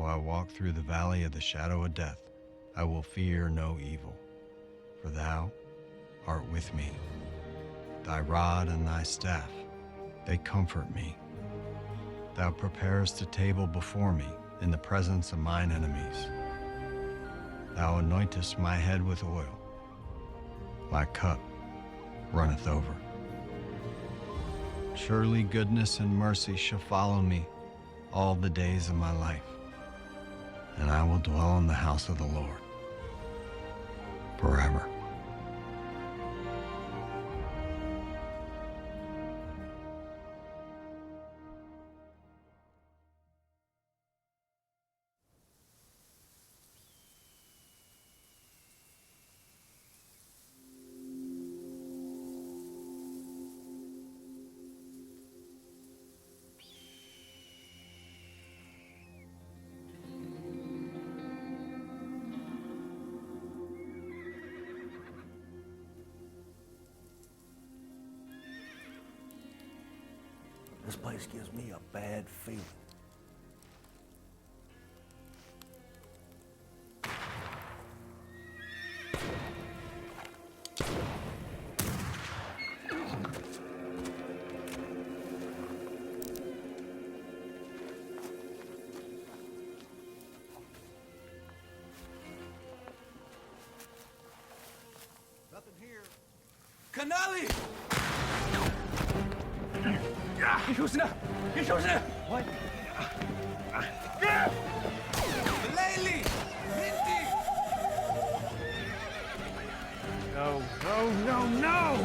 Though I walk through the valley of the shadow of death, I will fear no evil, for thou art with me. Thy rod and thy staff, they comfort me. Thou preparest a table before me in the presence of mine enemies. Thou anointest my head with oil. My cup runneth over. Surely goodness and mercy shall follow me all the days of my life, and I will dwell in the house of the Lord forever. This place gives me a bad feeling. Nothing here. Canali! What? Layli! Minty! No!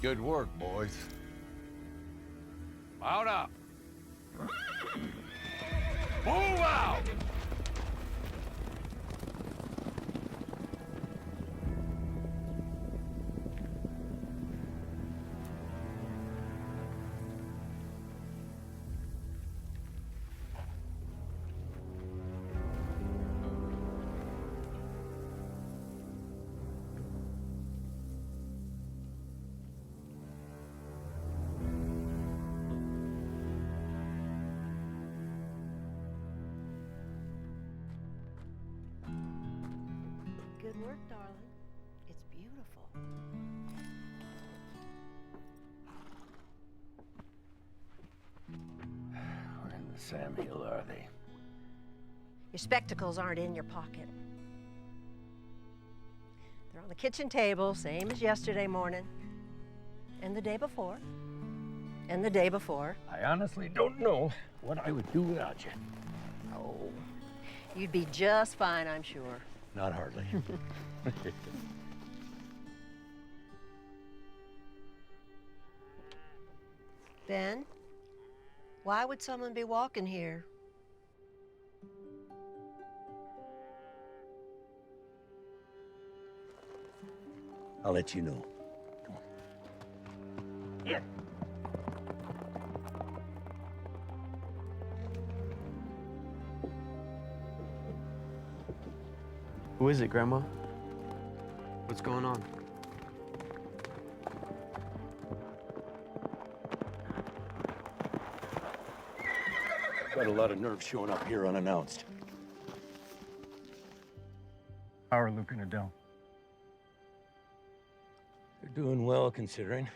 Good work, boys. Mount up. Move out! Good work, darling. It's beautiful. Where in the Sam Hill are they? Your spectacles aren't in your pocket. They're on the kitchen table, same as yesterday morning, and the day before, and the day before. I honestly don't know what I would do without you. Oh, you'd be just fine, I'm sure. Not hardly. Ben, why would someone be walking here? I'll let you know. Come on. Yeah. Who is it, Grandma? What's going on? Got a lot of nerve showing up here unannounced. How are Luke and Adele? They're doing well, considering.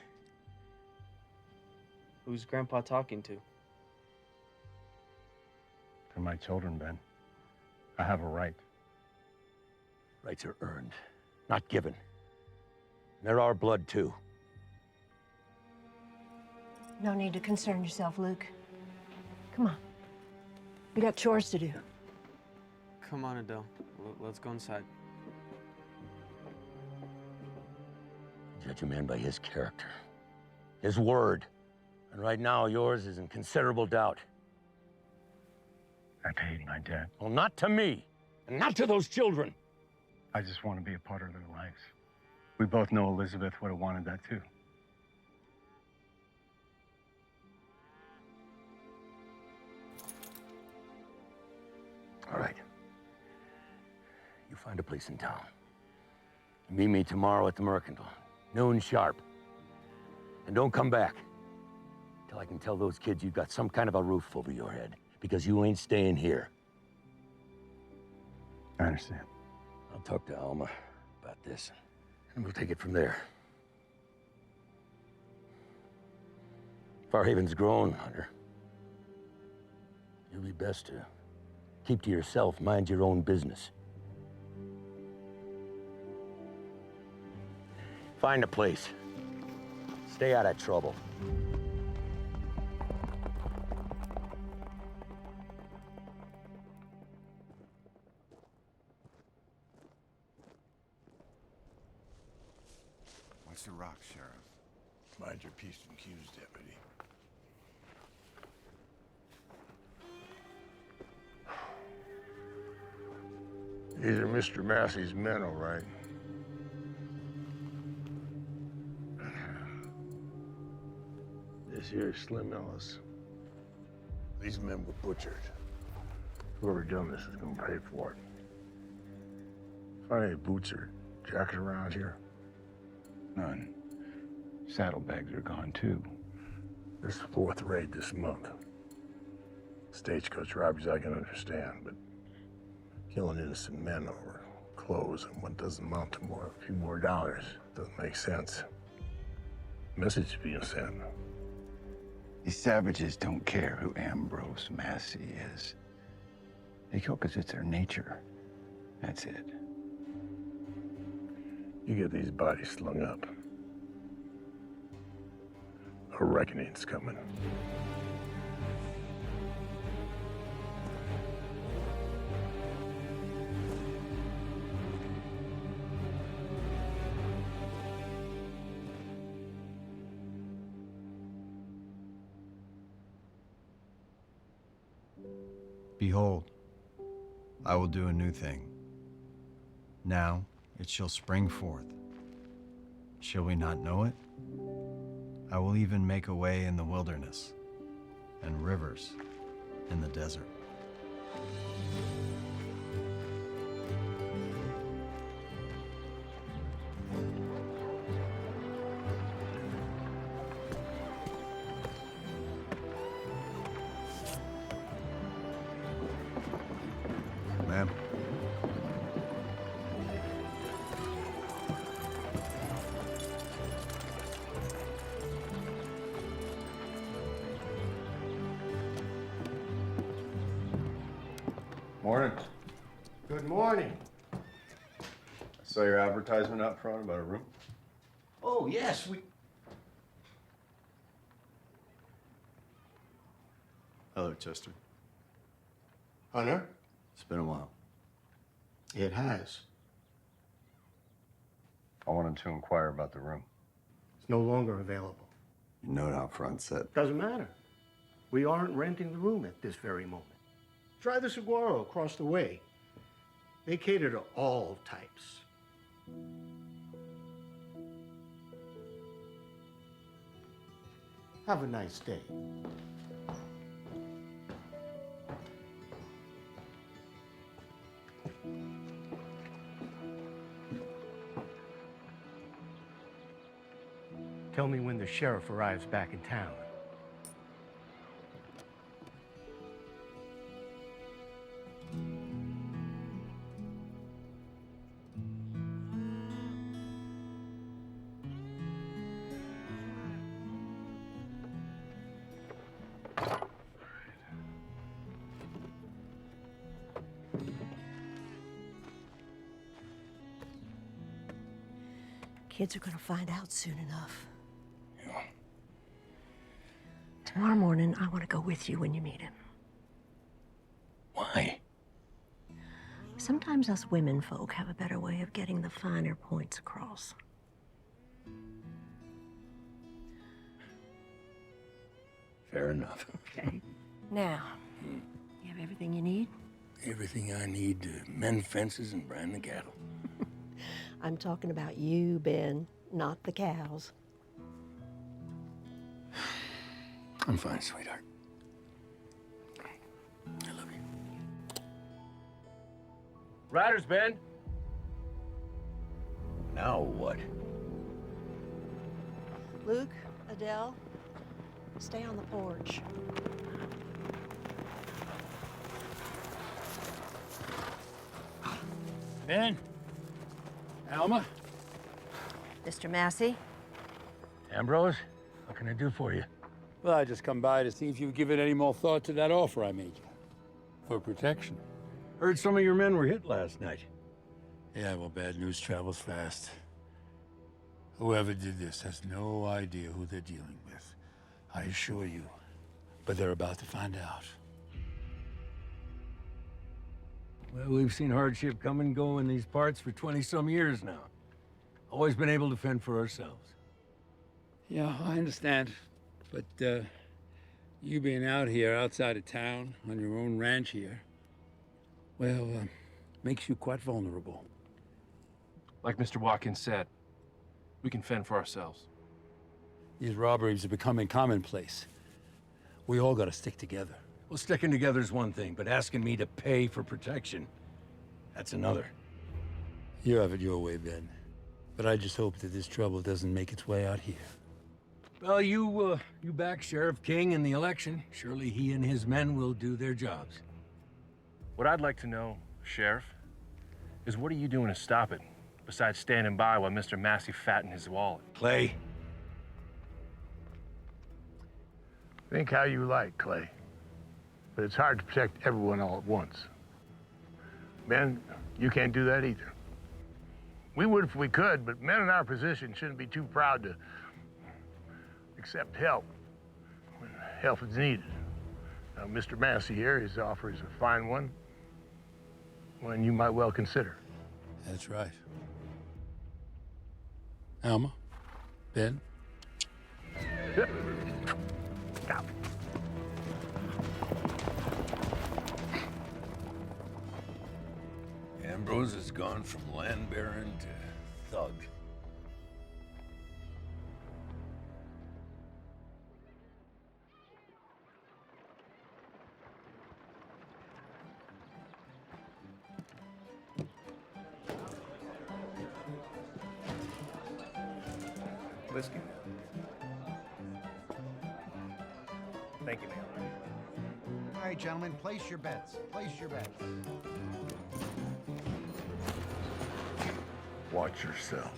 Who's Grandpa talking to? They're my children, Ben. I have a right. Rights are earned, not given. And they're our blood, too. No need to concern yourself, Luke. Come on. We got chores to do. Come on, Adele. Let's go inside. Judge a man by his character, his word. And right now, yours is in considerable doubt. I paid my debt. Well, not to me, and not to those children. I just want to be a part of their lives. We both know Elizabeth would have wanted that too. All right. You find a place in town. Meet me tomorrow at the Mercantile, noon sharp. And don't come back till I can tell those kids you've got some kind of a roof over your head, because you ain't staying here. I understand. I'll talk to Alma about this, and we'll take it from there. Farhaven's grown, Hunter. You'll be best to keep to yourself, mind your own business. Find a place. Stay out of trouble. Watch the rock, Sheriff. Mind your P's and Q's, deputy. These are Mr. Massey's men, all right. This here is Slim Ellis. These men were butchered. Whoever done this is gonna pay for it. Find any boots or jacket around here? None. Saddlebags are gone too. This is the 4th raid this month. Stagecoach robberies I can understand, but killing innocent men over clothes and what doesn't amount to a few more dollars doesn't make sense. Message being sent. These savages don't care who Ambrose Massey is. They kill because it's their nature. That's it. You get these bodies slung up. A reckoning's coming. Behold, I will do a new thing. Now it shall spring forth. Shall we not know it? I will even make a way in the wilderness and rivers in the desert. Ma'am. Morning. Good morning. I saw your advertisement out front about a room. Oh, yes, we... Hello, Chester. Hunter? It's been a while. It has. I wanted to inquire about the room. It's no longer available. Your note out front said. Doesn't matter. We aren't renting the room at this very moment. Try the Saguaro across the way. They cater to all types. Have a nice day. Tell me when the sheriff arrives back in town. Kids are gonna find out soon enough. Tomorrow morning, I want to go with you when you meet him. Why? Sometimes us women folk have a better way of getting the finer points across. Fair enough. Okay. Now, you have everything you need? Everything I need to mend fences and brand the cattle. I'm talking about you, Ben, not the cows. I'm fine, sweetheart. I love you. Riders, Ben. Now what? Luke, Adele, stay on the porch. Ben? Alma? Mr. Massey? Ambrose, what can I do for you? Well, I just come by to see if you've given any more thought to that offer I made you. For protection. Heard some of your men were hit last night. Yeah, well, bad news travels fast. Whoever did this has no idea who they're dealing with. I assure you. But they're about to find out. Well, we've seen hardship come and go in these parts for 20-some years now. Always been able to fend for ourselves. Yeah, I understand. But, you being out here outside of town, on your own ranch here, well, makes you quite vulnerable. Like Mr. Watkins said, we can fend for ourselves. These robberies are becoming commonplace. We all gotta stick together. Well, sticking together is one thing, but asking me to pay for protection, that's another. You have it your way, Ben. But I just hope that this trouble doesn't make its way out here. Well, you back Sheriff King in the election. Surely he and his men will do their jobs. What I'd like to know, Sheriff, is what are you doing to stop it, besides standing by while Mr. Massey fattened his wallet? Clay, Think how you like, Clay. But it's hard to protect everyone all at once. Ben, you can't do that either. We would if we could, but men in our position shouldn't be too proud to accept help when help is needed. Now, Mr. Massey here, his offer is a fine one you might well consider. That's right. Alma? Ben? Stop. Ambrose has gone from land baron to thug. Whiskey. Thank you, ma'am. All right, gentlemen, place your bets. Place your bets. Watch yourself.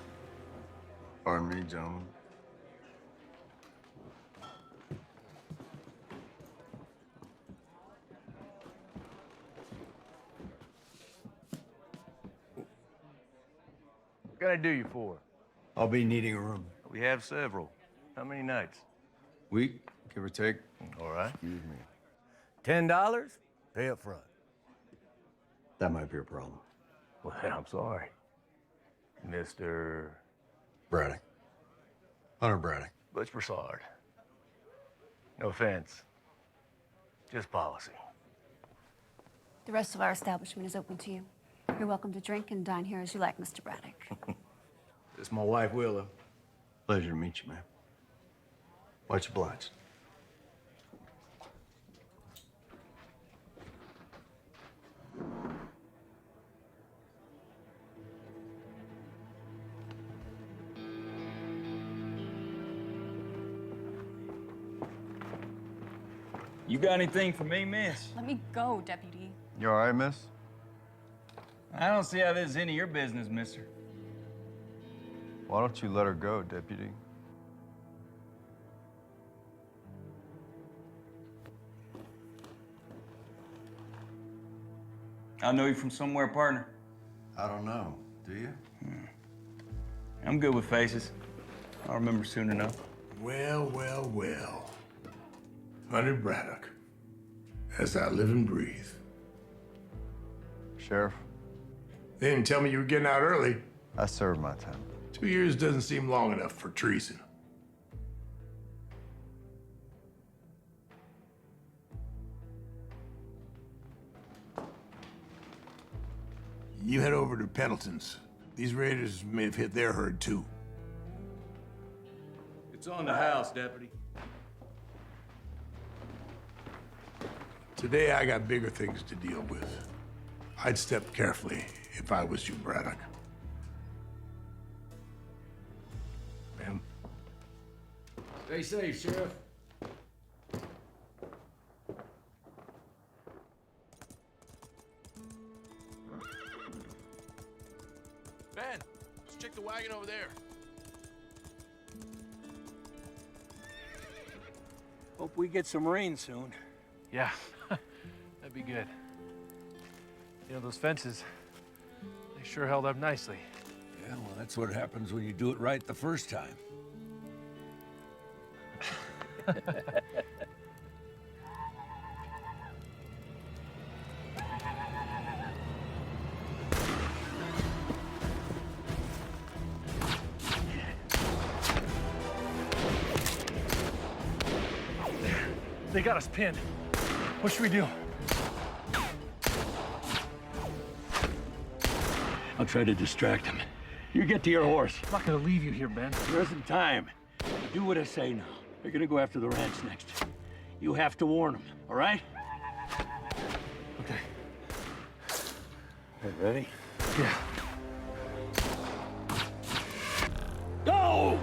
Pardon me, gentlemen. What can I do you for? I'll be needing a room. We have several. How many nights? Week, give or take. All right. Excuse me. $10? Pay up front. That might be a problem. Well, I'm sorry. Mr. Braddock. Hunter Braddock. Butch Broussard. No offense. Just policy. The rest of our establishment is open to you. You're welcome to drink and dine here as you like, Mr. Braddock. This is my wife, Willow. Pleasure to meet you, ma'am. Much obliged. You got anything for me, miss? Let me go, Deputy. You all right, miss? I don't see how this is any of your business, mister. Why don't you let her go, deputy? I know you from somewhere, partner. I don't know. Do you? I'm good with faces. I'll remember soon enough. Well, well, well. Hunter Braddock, as I live and breathe. Sheriff, They didn't tell me you were getting out early. I served my time. 2 years doesn't seem long enough for treason. You head over to Pendleton's. These raiders may have hit their herd too. It's on the house, Deputy. Today I got bigger things to deal with. I'd step carefully if I was you, Braddock. Ma'am. Stay safe, Sheriff. Ben, let's check the wagon over there. Hope we get some rain soon. Yeah, that'd be good. You know, those fences, they sure held up nicely. Yeah, well, that's what happens when you do it right the first time. They got us pinned. What should we do? I'll try to distract him. You get to your horse. I'm not gonna leave you here, Ben. There isn't time. Do what I say now. They're gonna go after the ranch next. You have to warn them, all right? Okay. Okay, ready? Yeah. Go!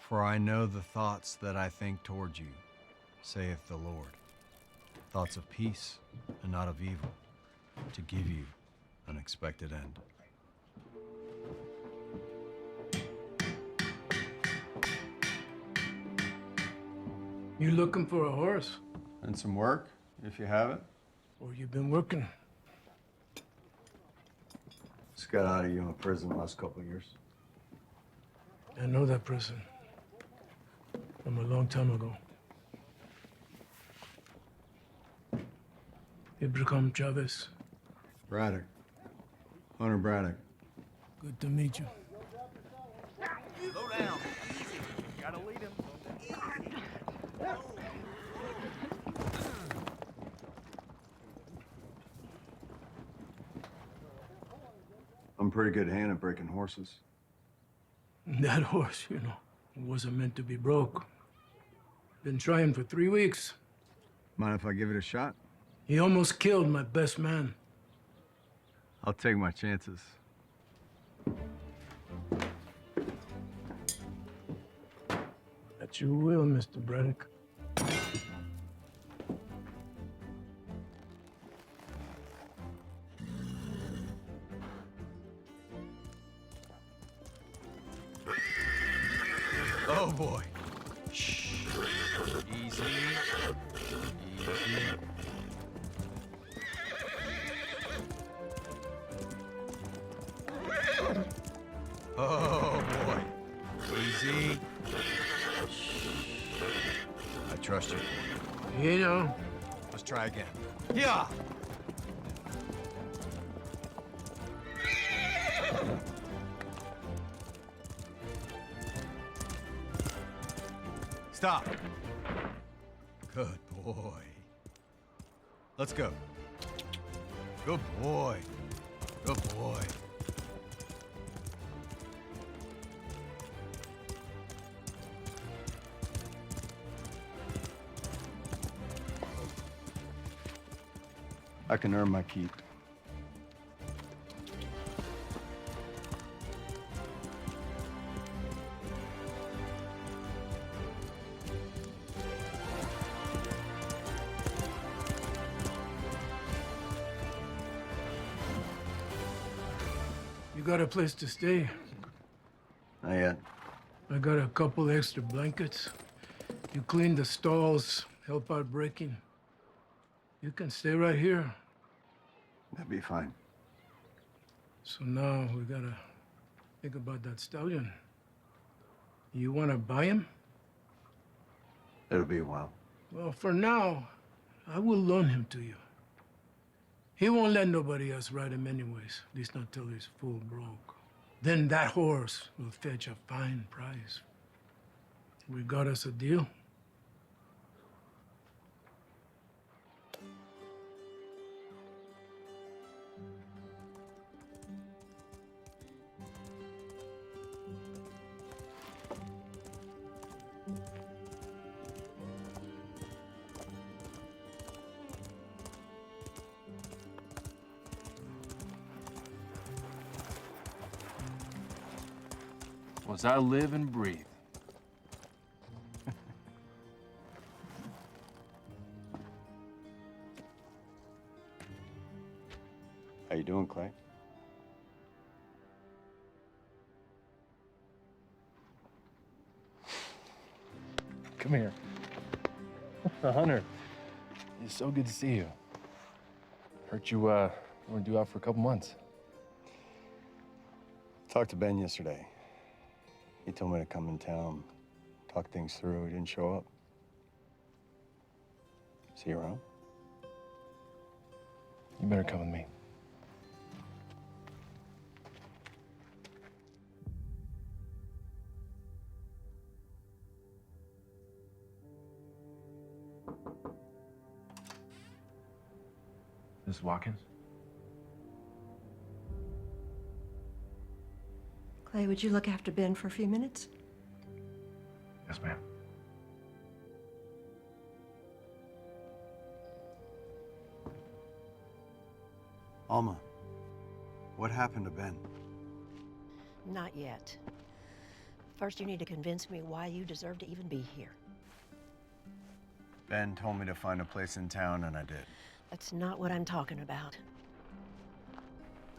For I know the thoughts that I think toward you, saith the Lord. Thoughts of peace and not of evil, to give you an expected end. You looking for a horse? And some work, if you have it. Or you been working? Just got out of Yuma prison the last couple of years. I know that prison. From a long time ago. Ibrahim Chavez. Braddock. Hunter Braddock. Good to meet you. Slow down. Easy. Gotta lead him. I'm a pretty good hand at breaking horses. That horse, you know, wasn't meant to be broke. Been trying for 3 weeks. Mind if I give it a shot? He almost killed my best man. I'll take my chances. That you will, Mr. Braddock. Oh boy. Shh. Easy. Easy. Oh boy. Easy. I trust you. You know. Let's try again. Yeah. Stop. Good boy. Let's go. Good boy. Good boy. I can earn my keep. got a place to stay? Not yet. I got a couple extra blankets. You clean the stalls, help out breaking. You can stay right here. That'd be fine. So now we gotta think about that stallion. You wanna buy him? It'll be a while. Well, for now, I will loan him to you. He won't let nobody else ride him anyways, at least not till he's full broke. Then that horse will fetch a fine price. We got us a deal. As I live and breathe. How you doing, Clay? Come here. Hunter, it's so good to see you. Heard you were due out for a couple months. Talked to Ben yesterday. He told me to come in town, talk things through. He didn't show up. Is he around? You better come with me. Miss Watkins? Clay, would you look after Ben for a few minutes? Yes, ma'am. Alma, what happened to Ben? Not yet. First, you need to convince me why you deserve to even be here. Ben told me to find a place in town, and I did. That's not what I'm talking about.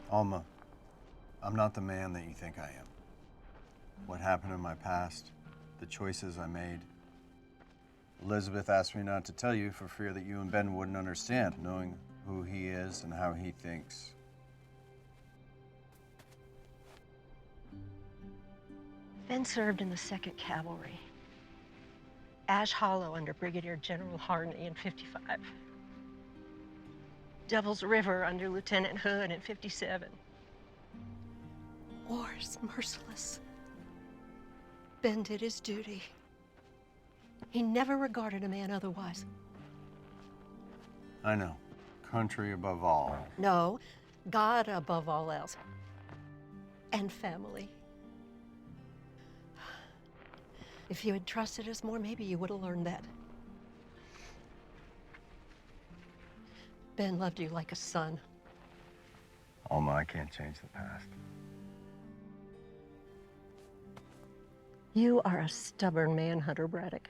Alma, I'm not the man that you think I am. What happened in my past, the choices I made. Elizabeth asked me not to tell you for fear that you and Ben wouldn't understand, knowing who he is and how he thinks. Ben served in the 2nd Cavalry. Ash Hollow under Brigadier General Harney in '55. Devil's River under Lieutenant Hood in '57. War is merciless. Ben did his duty. He never regarded a man otherwise. I know. Country above all. No, God above all else. And family. If you had trusted us more, maybe you would have learned that. Ben loved you like a son. Alma, I can't change the past. You are a stubborn man, Hunter Braddock.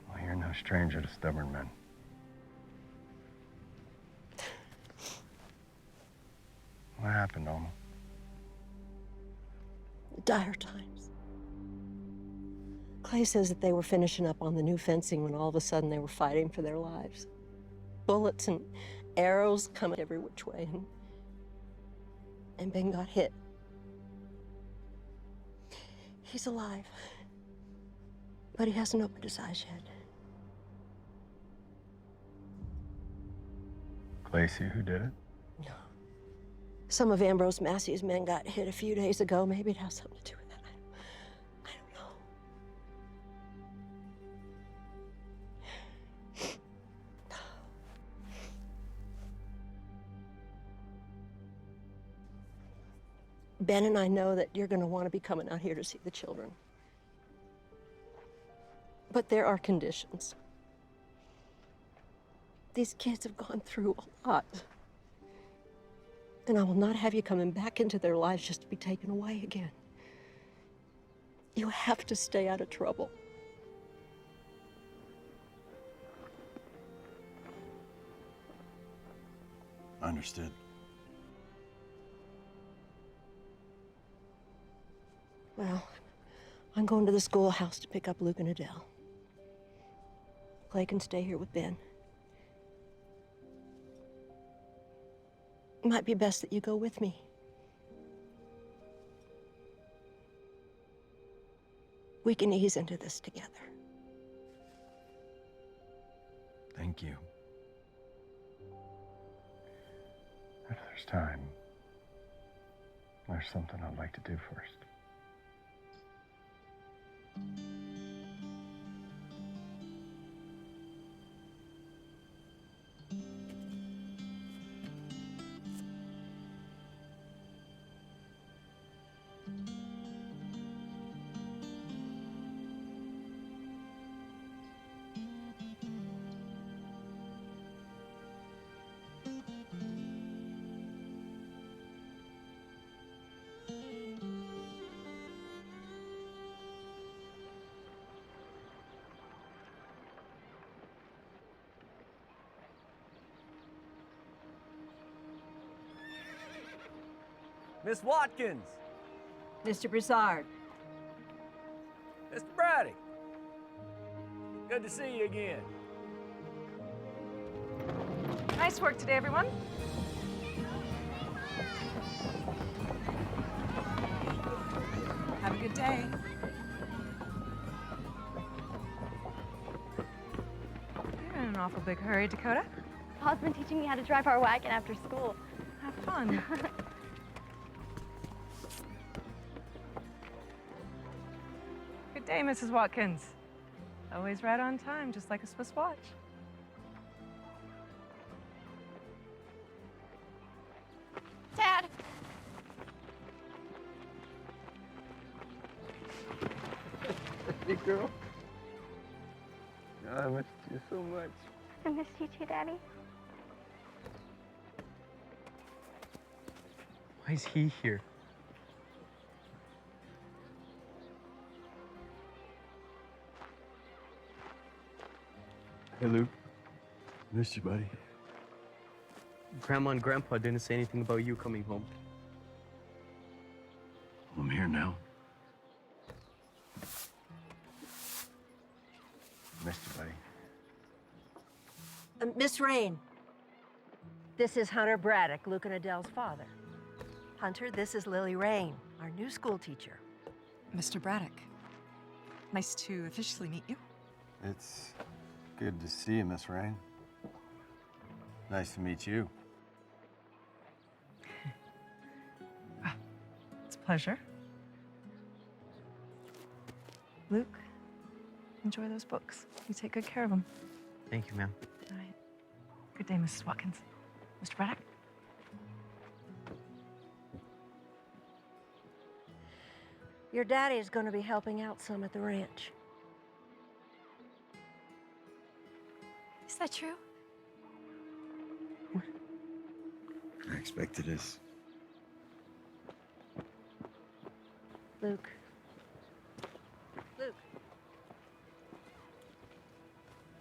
Well, you're no stranger to stubborn men. What happened, Alma? Dire times. Clay says that they were finishing up on the new fencing when all of a sudden they were fighting for their lives. Bullets and arrows coming every which way, and Ben got hit. He's alive, but he hasn't opened his eyes yet. Clay, see who did it? No. Some of Ambrose Massey's men got hit a few days ago. Maybe it has something to do with that. I don't know. Ben and I know that you're going to want to be coming out here to see the children. But there are conditions. These kids have gone through a lot. And I will not have you coming back into their lives just to be taken away again. You have to stay out of trouble. Understood. Well, I'm going to the schoolhouse to pick up Luke and Adele. Clay can stay here with Ben. It might be best that you go with me. We can ease into this together. Thank you. If there's time, there's something I'd like to do first. Miss Watkins! Mr. Broussard. Mr. Braddock! Good to see you again. Nice work today, everyone. Have a good day. You're in an awful big hurry, Dakota. Pa's been teaching me how to drive our wagon after school. Have fun. Good day, Mrs. Watkins. Always right on time, just like a Swiss watch. Dad! Hey, girl. I missed you so much. I missed you too, Daddy. Why is he here? Hey, Luke. Missed you, buddy. Grandma and Grandpa didn't say anything about you coming home. I'm here now. Missed you, buddy. Miss Rain. This is Hunter Braddock, Luke and Adele's father. Hunter, this is Lily Rain, our new school teacher. Mr. Braddock, nice to officially meet you. It's good to see you, Miss Rain. Nice to meet you. It's a pleasure. Luke, enjoy those books. You take good care of them. Thank you, ma'am. All right. Good day, Mrs. Watkins. Mr. Braddock? Your daddy is going to be helping out some at the ranch. Is that true? I expected this. Luke. Luke.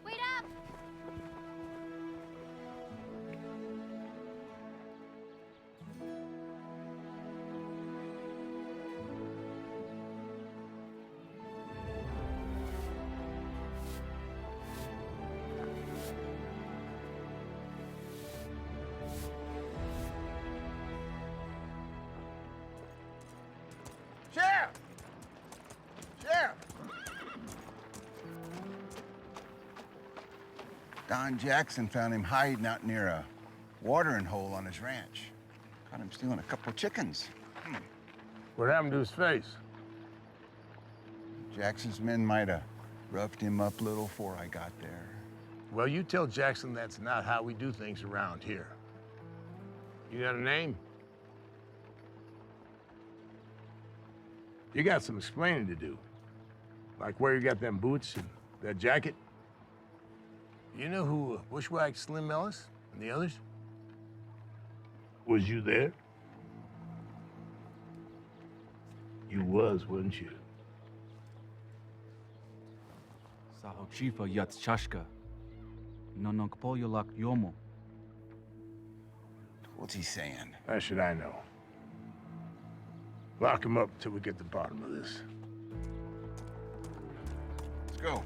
Wait up! Sheriff! Sheriff! Don Jackson found him hiding out near a watering hole on his ranch. Caught him stealing a couple chickens. What happened to his face? Jackson's men might have roughed him up a little before I got there. Well, you tell Jackson that's not how we do things around here. You got a name? You got some explaining to do. Like where you got them boots and that jacket. You know who bushwhacked Slim Ellis and the others? Was you there? You was, wasn't you? Sahochifa Yatschashka. Nonokpoyolak Yomo. What's he saying? How should I know? Lock him up until we get to the bottom of this. Let's go.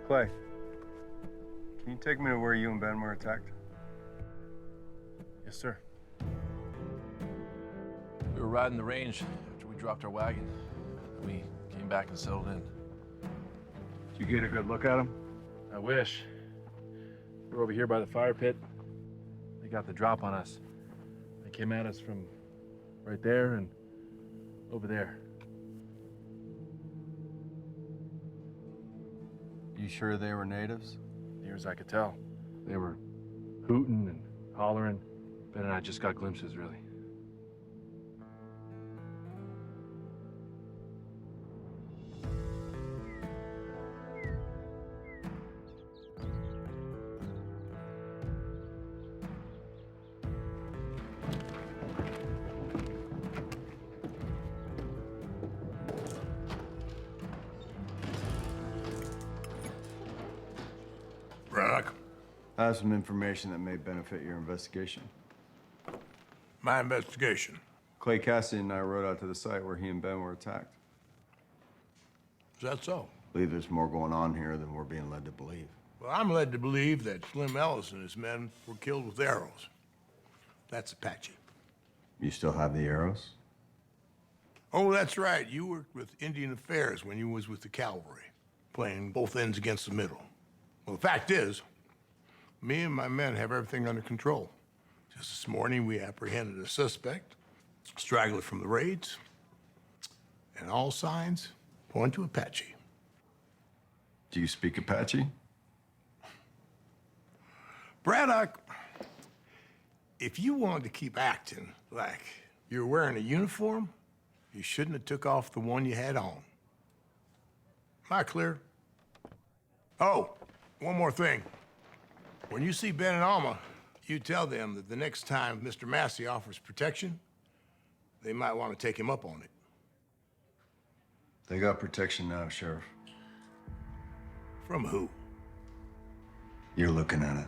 Clay, can you take me to where you and Ben were attacked? Yes, sir. We were riding the range after we dropped our wagon. We came back and settled in. Did you get a good look at him? I wish. We were over here by the fire pit. They got the drop on us. They came at us from right there and over there. You sure they were natives? Near as I could tell. They were hooting and hollering. Ben and I just got glimpses, really. Braddock, I have some information that may benefit your investigation. my investigation. Clay Cassidy and I rode out to the site where he and Ben were attacked. Is that so? I believe there's more going on here than we're being led to believe. Well, I'm led to believe that Slim Ellis and his men were killed with arrows. That's Apache. You still have the arrows? Oh, that's right. You worked with Indian Affairs when you was with the cavalry, playing both ends against the middle. Well, the fact is, me and my men have everything under control. Just this morning, we apprehended a suspect, straggler from the raids, and all signs point to Apache. Do you speak Apache? Braddock, if you wanted to keep acting like you're wearing a uniform, you shouldn't have took off the one you had on. Am I clear? Oh, one more thing. When you see Ben and Alma, you tell them that the next time Mr. Massey offers protection, they might want to take him up on it. They got protection now, Sheriff. From who? You're looking at it.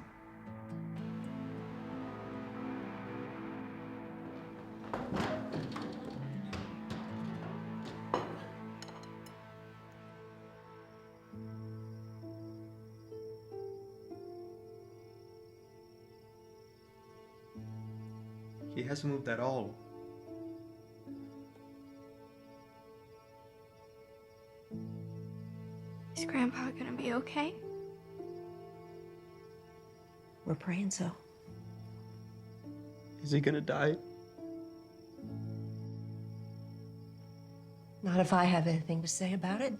He hasn't moved at all. Is Grandpa gonna be okay? We're praying so. Is he gonna die? Not if I have anything to say about it.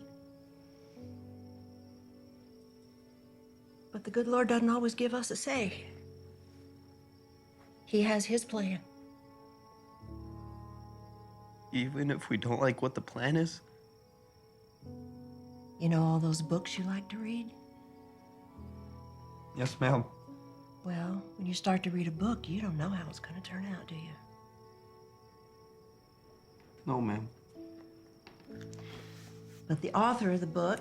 But the good Lord doesn't always give us a say. He has his plan. Even if we don't like what the plan is? You know all those books you like to read? Yes, ma'am. Well, when you start to read a book, you don't know how it's going to turn out, do you? No, ma'am. But the author of the book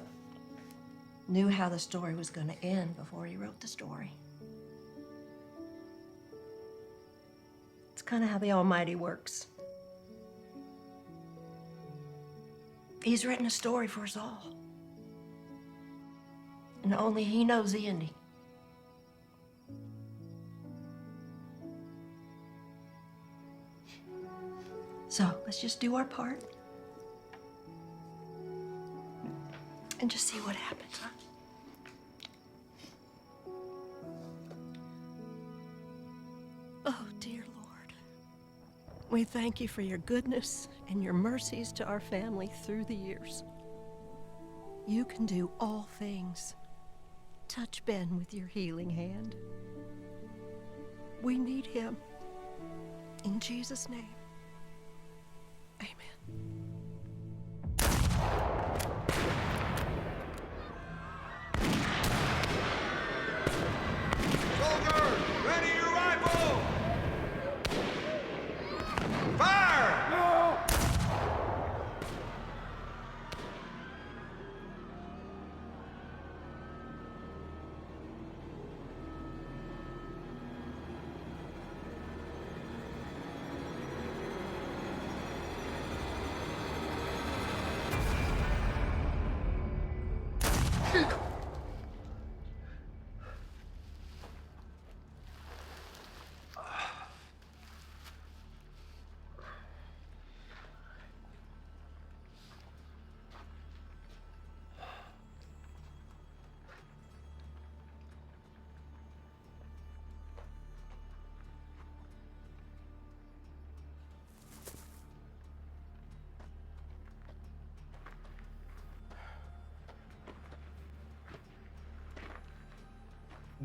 knew how the story was going to end before he wrote the story. It's kind of how the Almighty works. He's written a story for us all. And only he knows the ending. So let's just do our part. And just see what happens, huh? Oh, dear Lord. We thank you for your goodness and your mercies to our family through the years. You can do all things. Touch Ben with your healing hand. We need him. In Jesus' name, amen.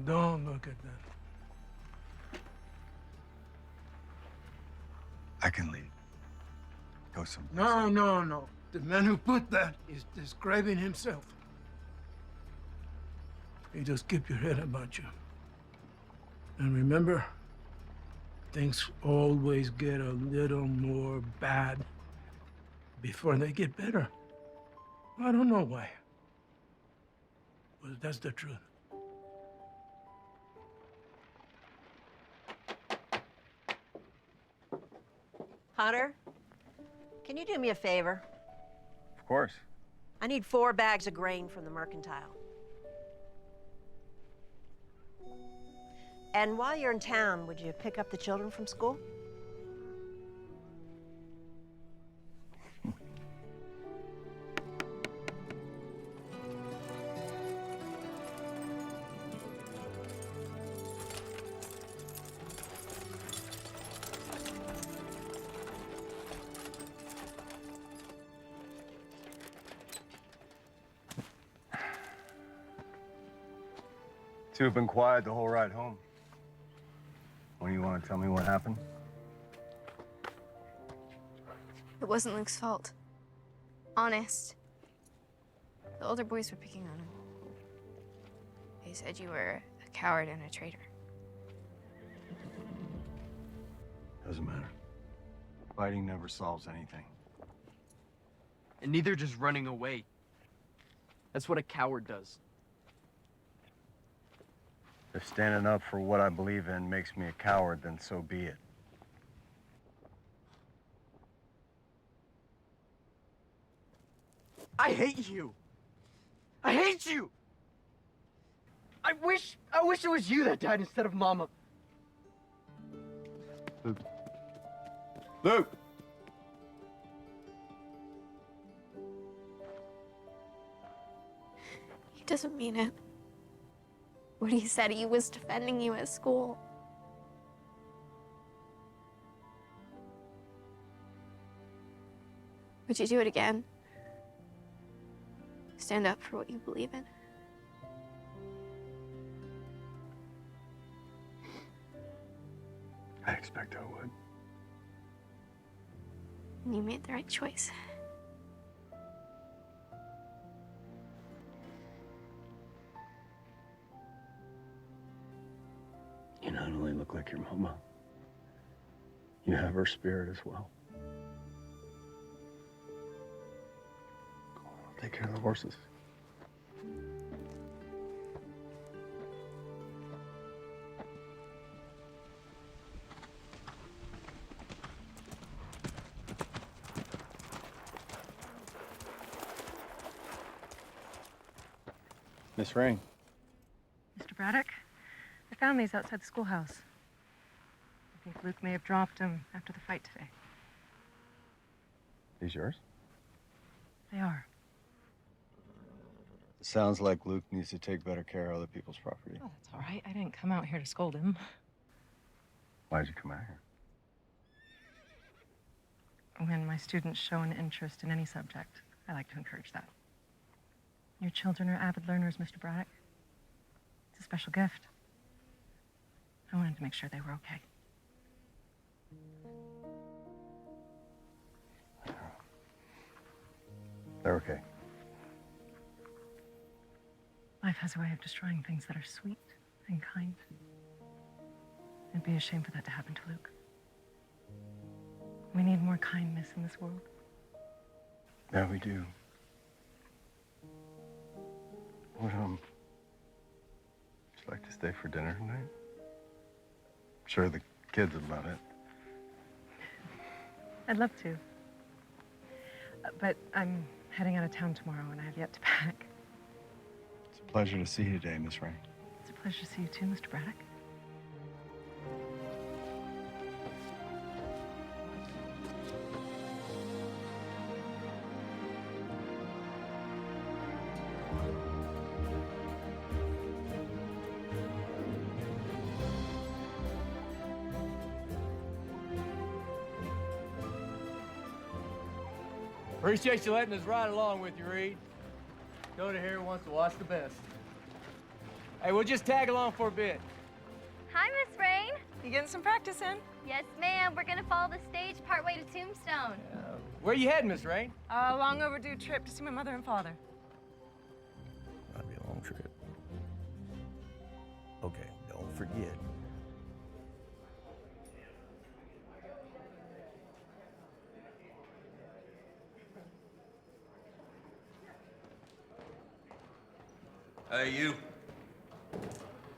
Don't look at that. I can leave. Go someplace. No, no, no. The man who put that is describing himself. You just keep your head about you. And remember, things always get a little more bad before they get better. I don't know why, but that's the truth. Hunter, can you do me a favor? Of course. I need 4 bags of grain from the Mercantile. And while you're in town, would you pick up the children from school? Two have been quiet the whole ride home. When do you want to tell me what happened? It wasn't Luke's fault. Honest. The older boys were picking on him. They said you were a coward and a traitor. Doesn't matter. Fighting never solves anything. And neither just running away. That's what a coward does. If standing up for what I believe in makes me a coward, then so be it. I hate you. I hate you. I wish it was you that died instead of Mama. Luke. Luke! He doesn't mean it. What he said, he was defending you at school. Would you do it again? Stand up for what you believe in? I expect I would. And you made the right choice. You not only look like your mama, you have her spirit as well. I'll take care of the horses. Miss Rain. Mr. Braddock, I found these outside the schoolhouse. I think Luke may have dropped them after the fight today. These yours? They are. It sounds like Luke needs to take better care of other people's property. Oh, that's all right. I didn't come out here to scold him. Why'd you come out here? When my students show an interest in any subject, I like to encourage that. Your children are avid learners, Mr. Braddock. It's a special gift. I wanted to make sure they were okay. They're okay. Life has a way of destroying things that are sweet and kind. It'd be a shame for that to happen to Luke. We need more kindness in this world. Yeah, we do. Would you like to stay for dinner tonight? I'm sure the kids would love it. I'd love to. But I'm heading out of town tomorrow and I have yet to pack. It's a pleasure to see you today, Miss Rain. It's a pleasure to see you too, Mr. Braddock. Appreciate you letting us ride along with you, Reed. Dakota here wants to watch the best. Hey, we'll just tag along for a bit. Hi, Miss Rain. You getting some practice in? Yes, ma'am. We're gonna follow the stage partway to Tombstone. Where you heading, Miss Rain? A long overdue trip to see my mother and father. Might be a long trip. Okay, don't forget. Hey, you.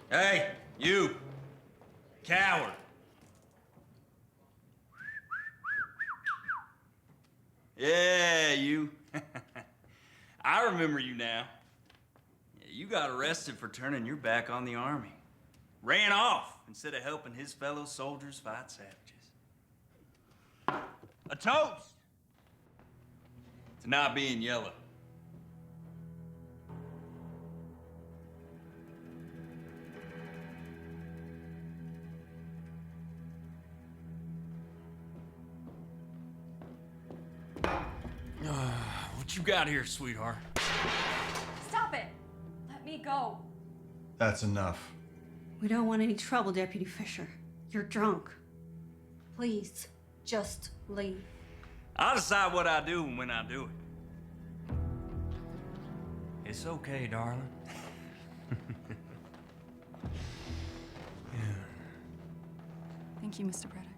Hey, you. Coward. Yeah, you. I remember you now. Yeah, you got arrested for turning your back on the army. Ran off instead of helping his fellow soldiers fight savages. A toast to not being yellow. What you got here, sweetheart? Stop it! Let me go. That's enough. We don't want any trouble, Deputy Fisher. You're drunk. Please, just leave. I'll decide what I do and when I do it. It's okay, darling. Thank you, Mr. Braddock.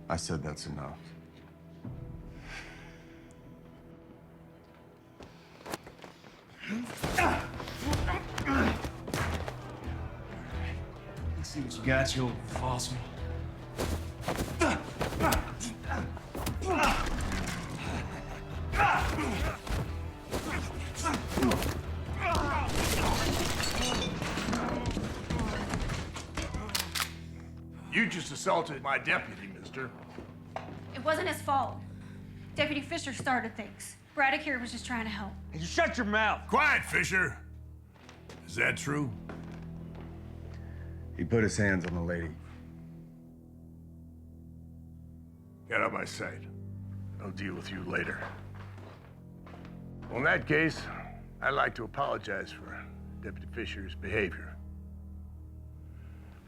I said that's enough. Let's see what you got, you old fossil. You just assaulted my deputy, mister. It wasn't his fault. Deputy Fisher started things. Braddock here was just trying to help. You shut your mouth. Quiet, Fisher. Is that true? He put his hands on the lady. Get out of my sight. I'll deal with you later. Well, in that case, I'd like to apologize for Deputy Fisher's behavior.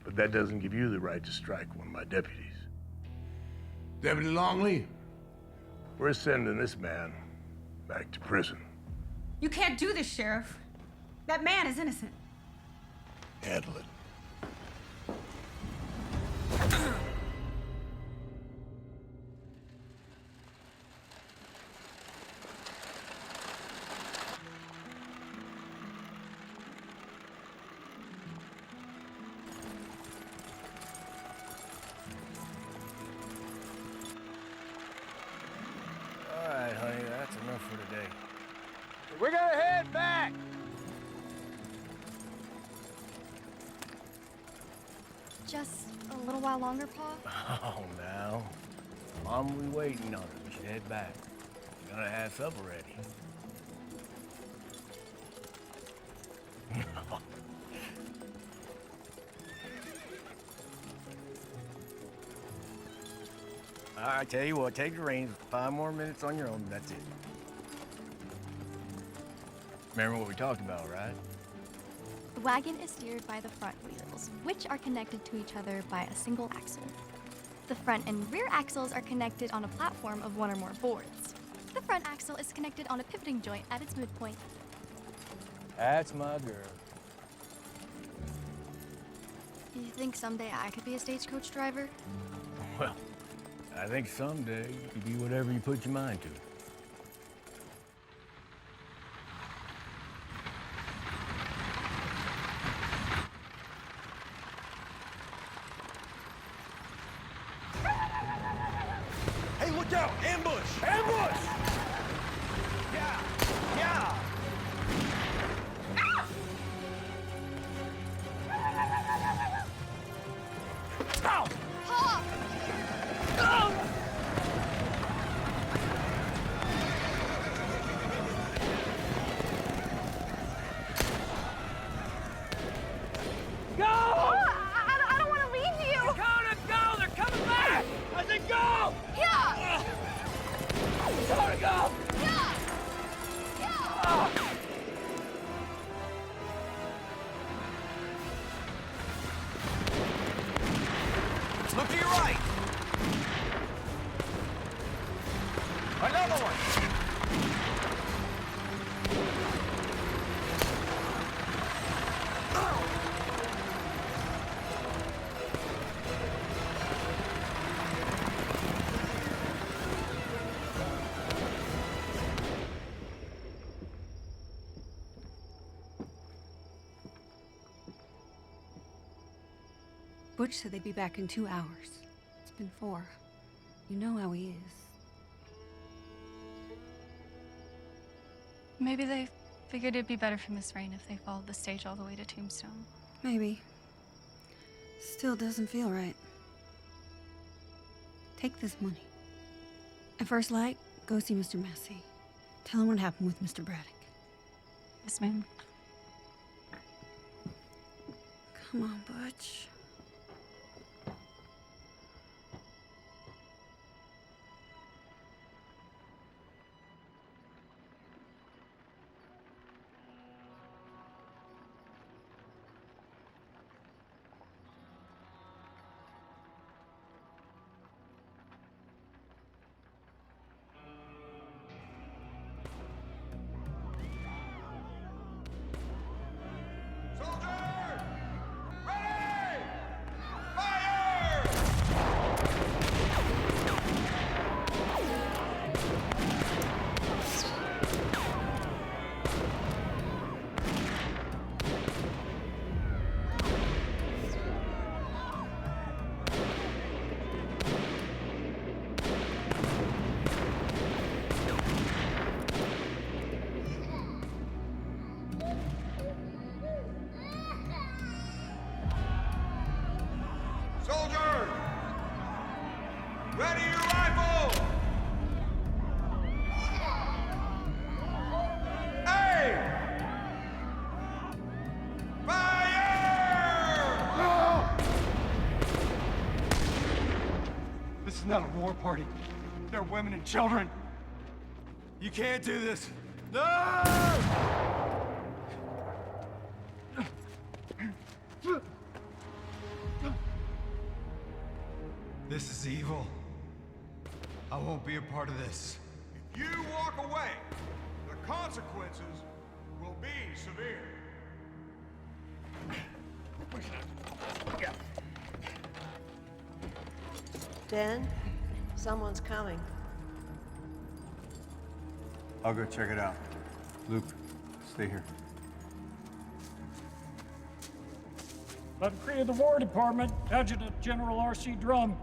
But that doesn't give you the right to strike one of my deputies. Deputy Longley, we're sending this man back to prison. You can't do this, Sheriff. That man is innocent. Handle it. All right, honey, that's enough for today. We're gonna head back. Just a little while longer, Pa? Oh, now. Mom will be waiting on us. We should head back. We're gonna have supper ready. All right, tell you what, take the reins. 5 more minutes on your own, that's it. Remember what we talked about, right? The wagon is steered by the front wheels, which are connected to each other by a single axle. The front and rear axles are connected on a platform of 1 or more boards. The front axle is connected on a pivoting joint at its midpoint. That's my girl. You think someday I could be a stagecoach driver? Well, I think someday you can be whatever you put your mind to. Hey, look out! Ambush! Ambush! Yeah! Yeah! Ow! Pa! Go! I don't want to leave you! Dakota, go! They're coming back! I said go! Yeah! Dakota! Butch said they'd be back in 2 hours. It's been 4. You know how he is. Maybe they figured it'd be better for Miss Rain if they followed the stage all the way to Tombstone. Maybe. Still doesn't feel right. Take this money. At first light, go see Mr. Massey. Tell him what happened with Mr. Braddock. Yes, ma'am. Come on, Butch. Soldiers! Ready your rifles! Aim! Fire! This is not a war party. There are women and children. You can't do this. No! This is evil. I won't be a part of this. If you walk away, the consequences will be severe. Ben, someone's coming. I'll go check it out. Luke, stay here. By decree of the War Department, Adjutant General R.C. Drum,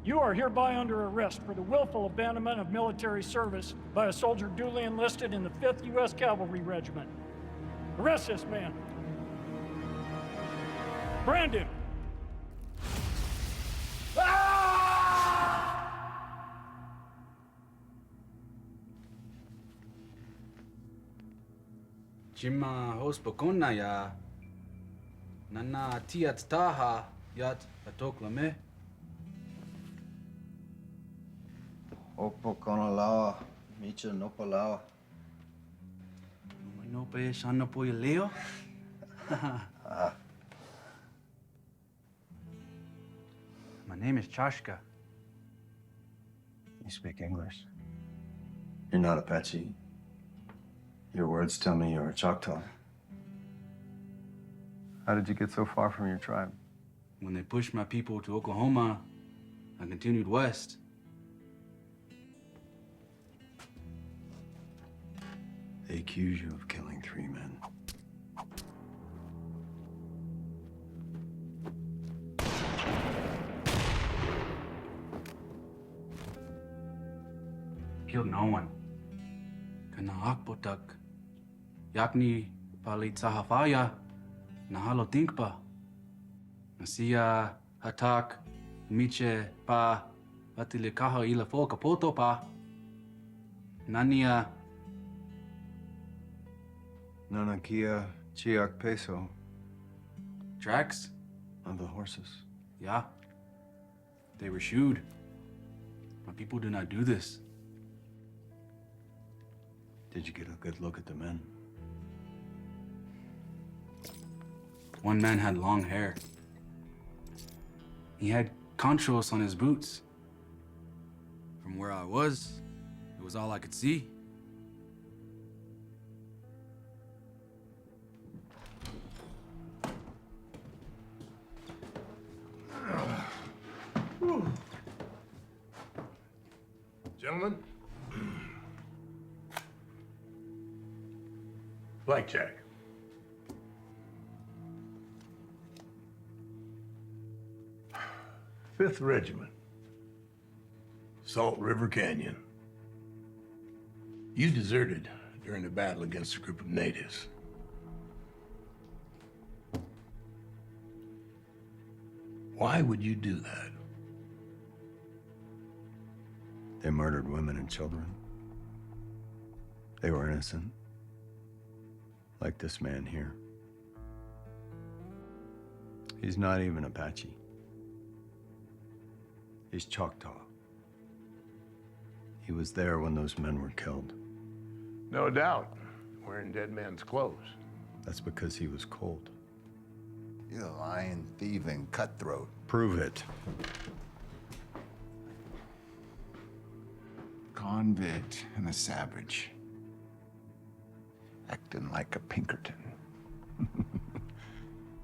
you are hereby under arrest for the willful abandonment of military service by a soldier duly enlisted in the 5th U.S. Cavalry Regiment. Arrest this man. Brand him. Jima hospokona ya nana tiat taha yat atoklame. Opokona lawa, micha nopa lawa. Nope sana po leo. My name is Chashka. You speak English. You're not Apache. Your words tell me you're a Choctaw. How did you get so far from your tribe? When they pushed my people to Oklahoma, I continued west. They accuse you of killing 3 men. Killed no one. Kana akpotak. Yakni palit sahafaya. Nahalo tinkpa. Nasia hatak. Miche pa. Batilikaho ila foka poto pa. Nania. Nanakia Chiak Peso. Tracks? Of the horses. Yeah. They were shoed. My people do not do this. Did you get a good look at the men? One man had long hair. He had conchos on his boots. From where I was, it was all I could see. Gentlemen. Blackjack. 5th Regiment, Salt River Canyon. You deserted during the battle against a group of natives. Why would you do that? They murdered women and children. They were innocent. Like this man here. He's not even Apache. He's Choctaw. He was there when those men were killed. No doubt. Wearing dead man's clothes. That's because he was cold. You're a lying, thieving cutthroat. Prove it. Convict and a savage. Acting like a Pinkerton.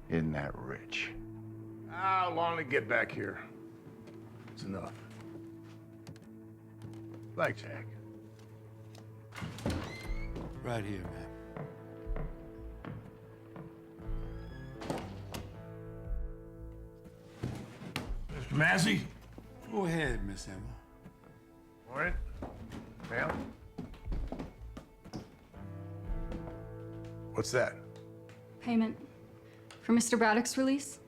Isn't that rich? How long to get back here? It's enough. Blackjack. Right here, man. Mr. Massey? Go ahead, Miss Emma. Morning. Ma'am? What's that? Payment for Mr. Braddock's release?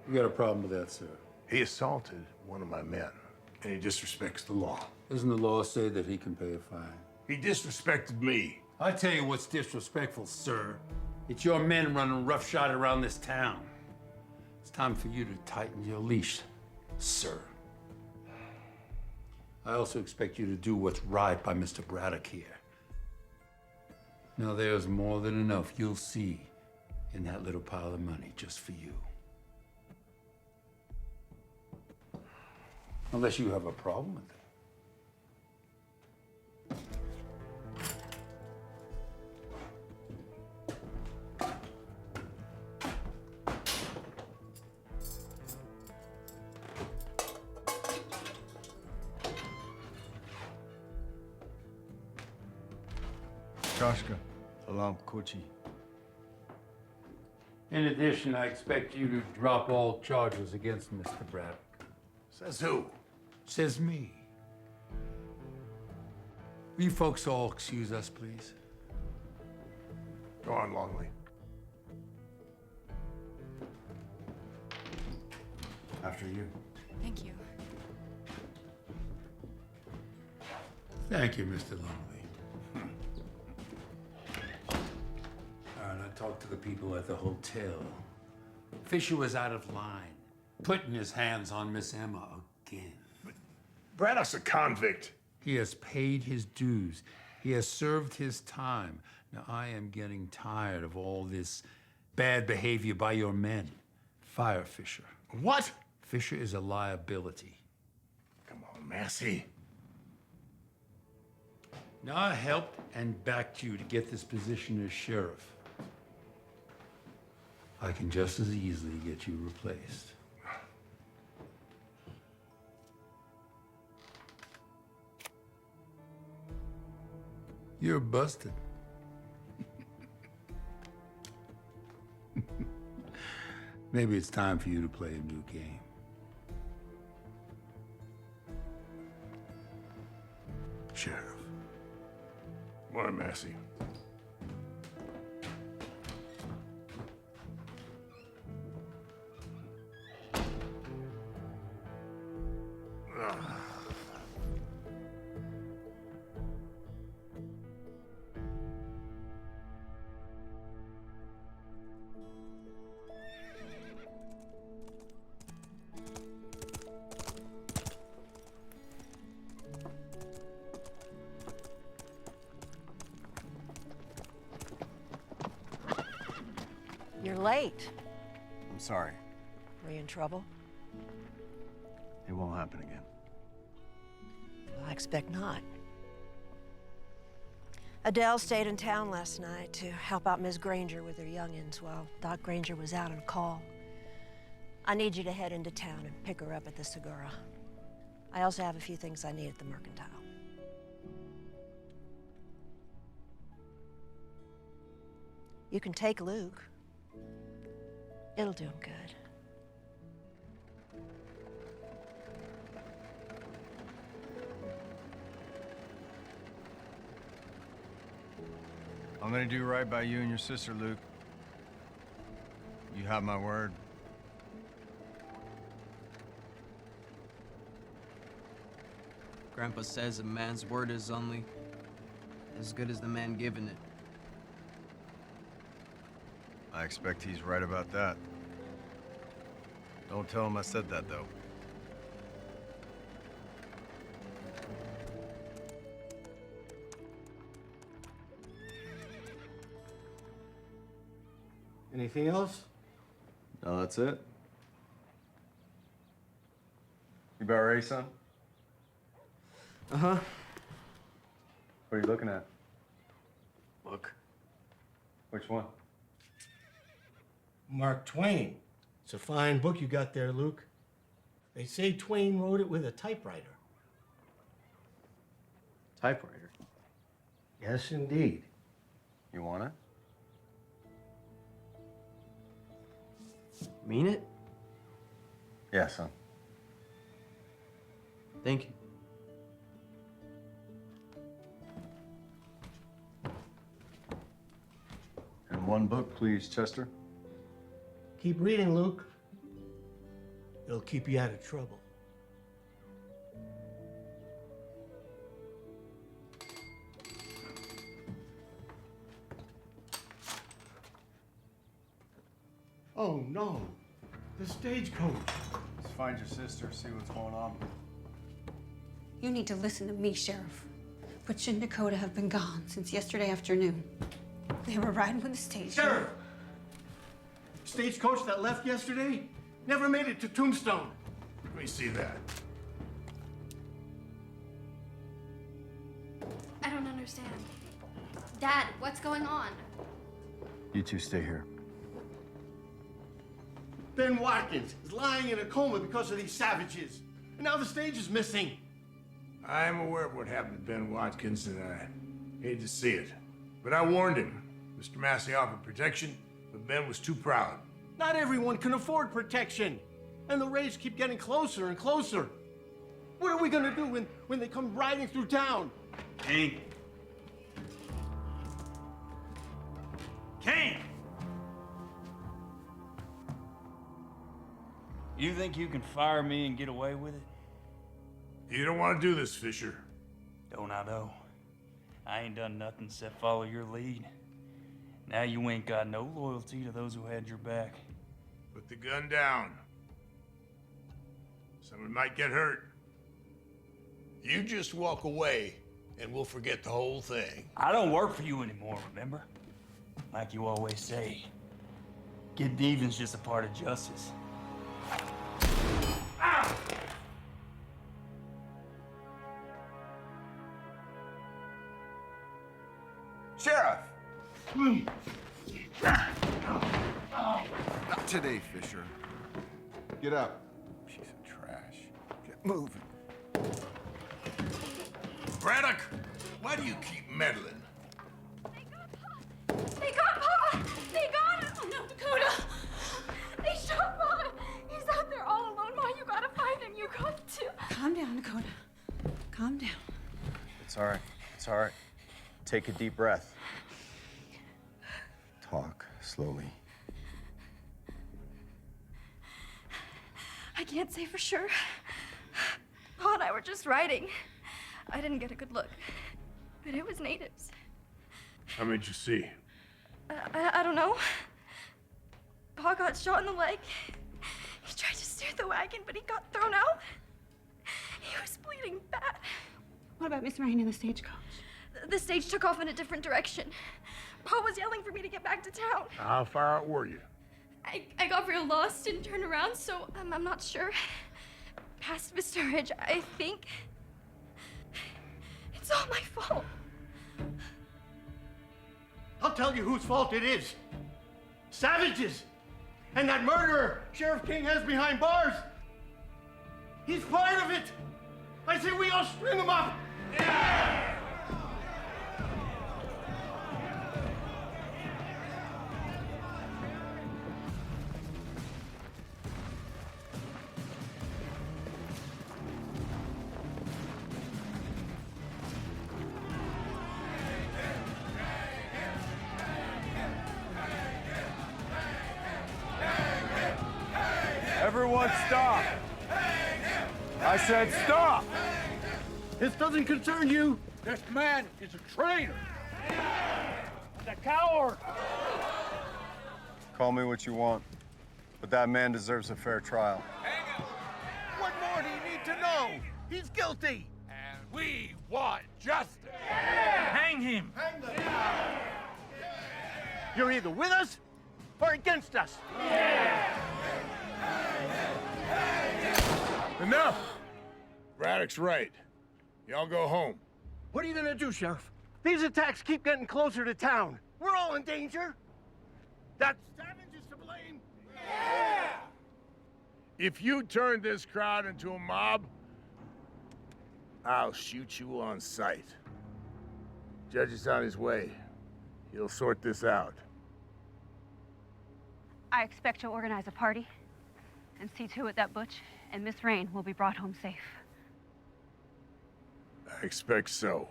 You got a problem with that, sir? He assaulted one of my men, and he disrespects the law. Doesn't the law say that he can pay a fine? He disrespected me. I tell you what's disrespectful, sir. It's your men running roughshod around this town. It's time for you to tighten your leash, sir. I also expect you to do what's right by Mr. Braddock here. Now, there's more than enough you'll see in that little pile of money just for you. Unless you have a problem with it. Kashka, Salam Kochi. In addition, I expect you to drop all charges against Mr. Braddock. Says who? Says me. Will you folks all excuse us, please? Go on, Longley. After you. Thank you. Thank you, Mr. Longley. All right, I talked to the people at the hotel. Fisher was out of line, putting his hands on Miss Emma again. Braddock's a convict. He has paid his dues. He has served his time. Now, I am getting tired of all this bad behavior by your men. Fire Fisher. What? Fisher is a liability. Come on, Massey. Now, I helped and backed you to get this position as sheriff. I can just as easily get you replaced. You're busted. Maybe it's time for you to play a new game. Sheriff. Morning, Massey. You're late. I'm sorry. Were you in trouble? It won't happen again. Well, I expect not. Adele stayed in town last night to help out Ms. Granger with her youngins while Doc Granger was out on call. I need you to head into town and pick her up at the Segura. I also have a few things I need at the Mercantile. You can take Luke. It'll do him good. I'm gonna do right by you and your sister, Luke. You have my word. Grandpa says a man's word is only as good as the man giving it. I expect he's right about that. Don't tell him I said that, though. Anything else? No, that's it. You about ready, son? Uh-huh. What are you looking at? Book. Which one? Mark Twain. It's a fine book you got there, Luke. They say Twain wrote it with a typewriter. Typewriter? Yes, indeed. You want it? Mean it? Yeah, son. Thank you. And one book, please, Chester. Keep reading, Luke. It'll keep you out of trouble. Oh, no. The stagecoach. Let's find your sister, see what's going on. You need to listen to me, Sheriff. Butch and Dakota have been gone since yesterday afternoon. They were riding with the stage. Sheriff! Stagecoach that left yesterday never made it to Tombstone. Let me see that. I don't understand. Dad, what's going on? You two stay here. Ben Watkins is lying in a coma because of these savages. And now the stage is missing. I am aware of what happened to Ben Watkins, and I hate to see it. But I warned him. Mr. Massey offered protection, but Ben was too proud. Not everyone can afford protection. And the raids keep getting closer and closer. What are we gonna do when they come riding through town? King. King! You think you can fire me and get away with it? You don't want to do this, Fisher. Don't I know? I ain't done nothing except follow your lead. Now you ain't got no loyalty to those who had your back. Put the gun down. Someone might get hurt. You just walk away, and we'll forget the whole thing. I don't work for you anymore, remember? Like you always say, getting even's just a part of justice. Ow! Sheriff! Not today, Fisher. Get up. Piece of trash. Get moving. Braddock, why do you keep meddling? They got Papa! They got him! Oh no, Dakota! They shot Papa! He's out there all alone. Ma, you gotta find him. You got to. Calm down, Dakota. Calm down. It's all right. It's all right. Take a deep breath. Talk slowly. I can't say for sure. Pa and I were just riding. I didn't get a good look, but it was natives. How many did you see? I don't know. Pa got shot in the leg. He tried to steer the wagon, but he got thrown out. He was bleeding bad. What about Miss Rain in the stagecoach? The stage took off in a different direction. Pa was yelling for me to get back to town. How far out were you? I got real lost, didn't turn around, so I'm not sure. Past Vista Ridge, I think. It's all my fault. I'll tell you whose fault it is. Savages! And that murderer Sheriff King has behind bars. He's part of it. I say we all string him up. Yeah! Everyone stop! I said stop! This doesn't concern you. This man is a traitor. The coward! Call me what you want, but that man deserves a fair trial. What more do you need to know? He's guilty. And we want justice. Hang him! You're either with us or against us. Enough! Braddock's right. Y'all go home. What are you gonna do, Sheriff? These attacks keep getting closer to town. We're all in danger. That Savage is to blame. If you turn this crowd into a mob, I'll shoot you on sight. Judge is on his way. He'll sort this out. I expect you'll organize a party and see to it that Butch and Miss Rain will be brought home safe. I expect so.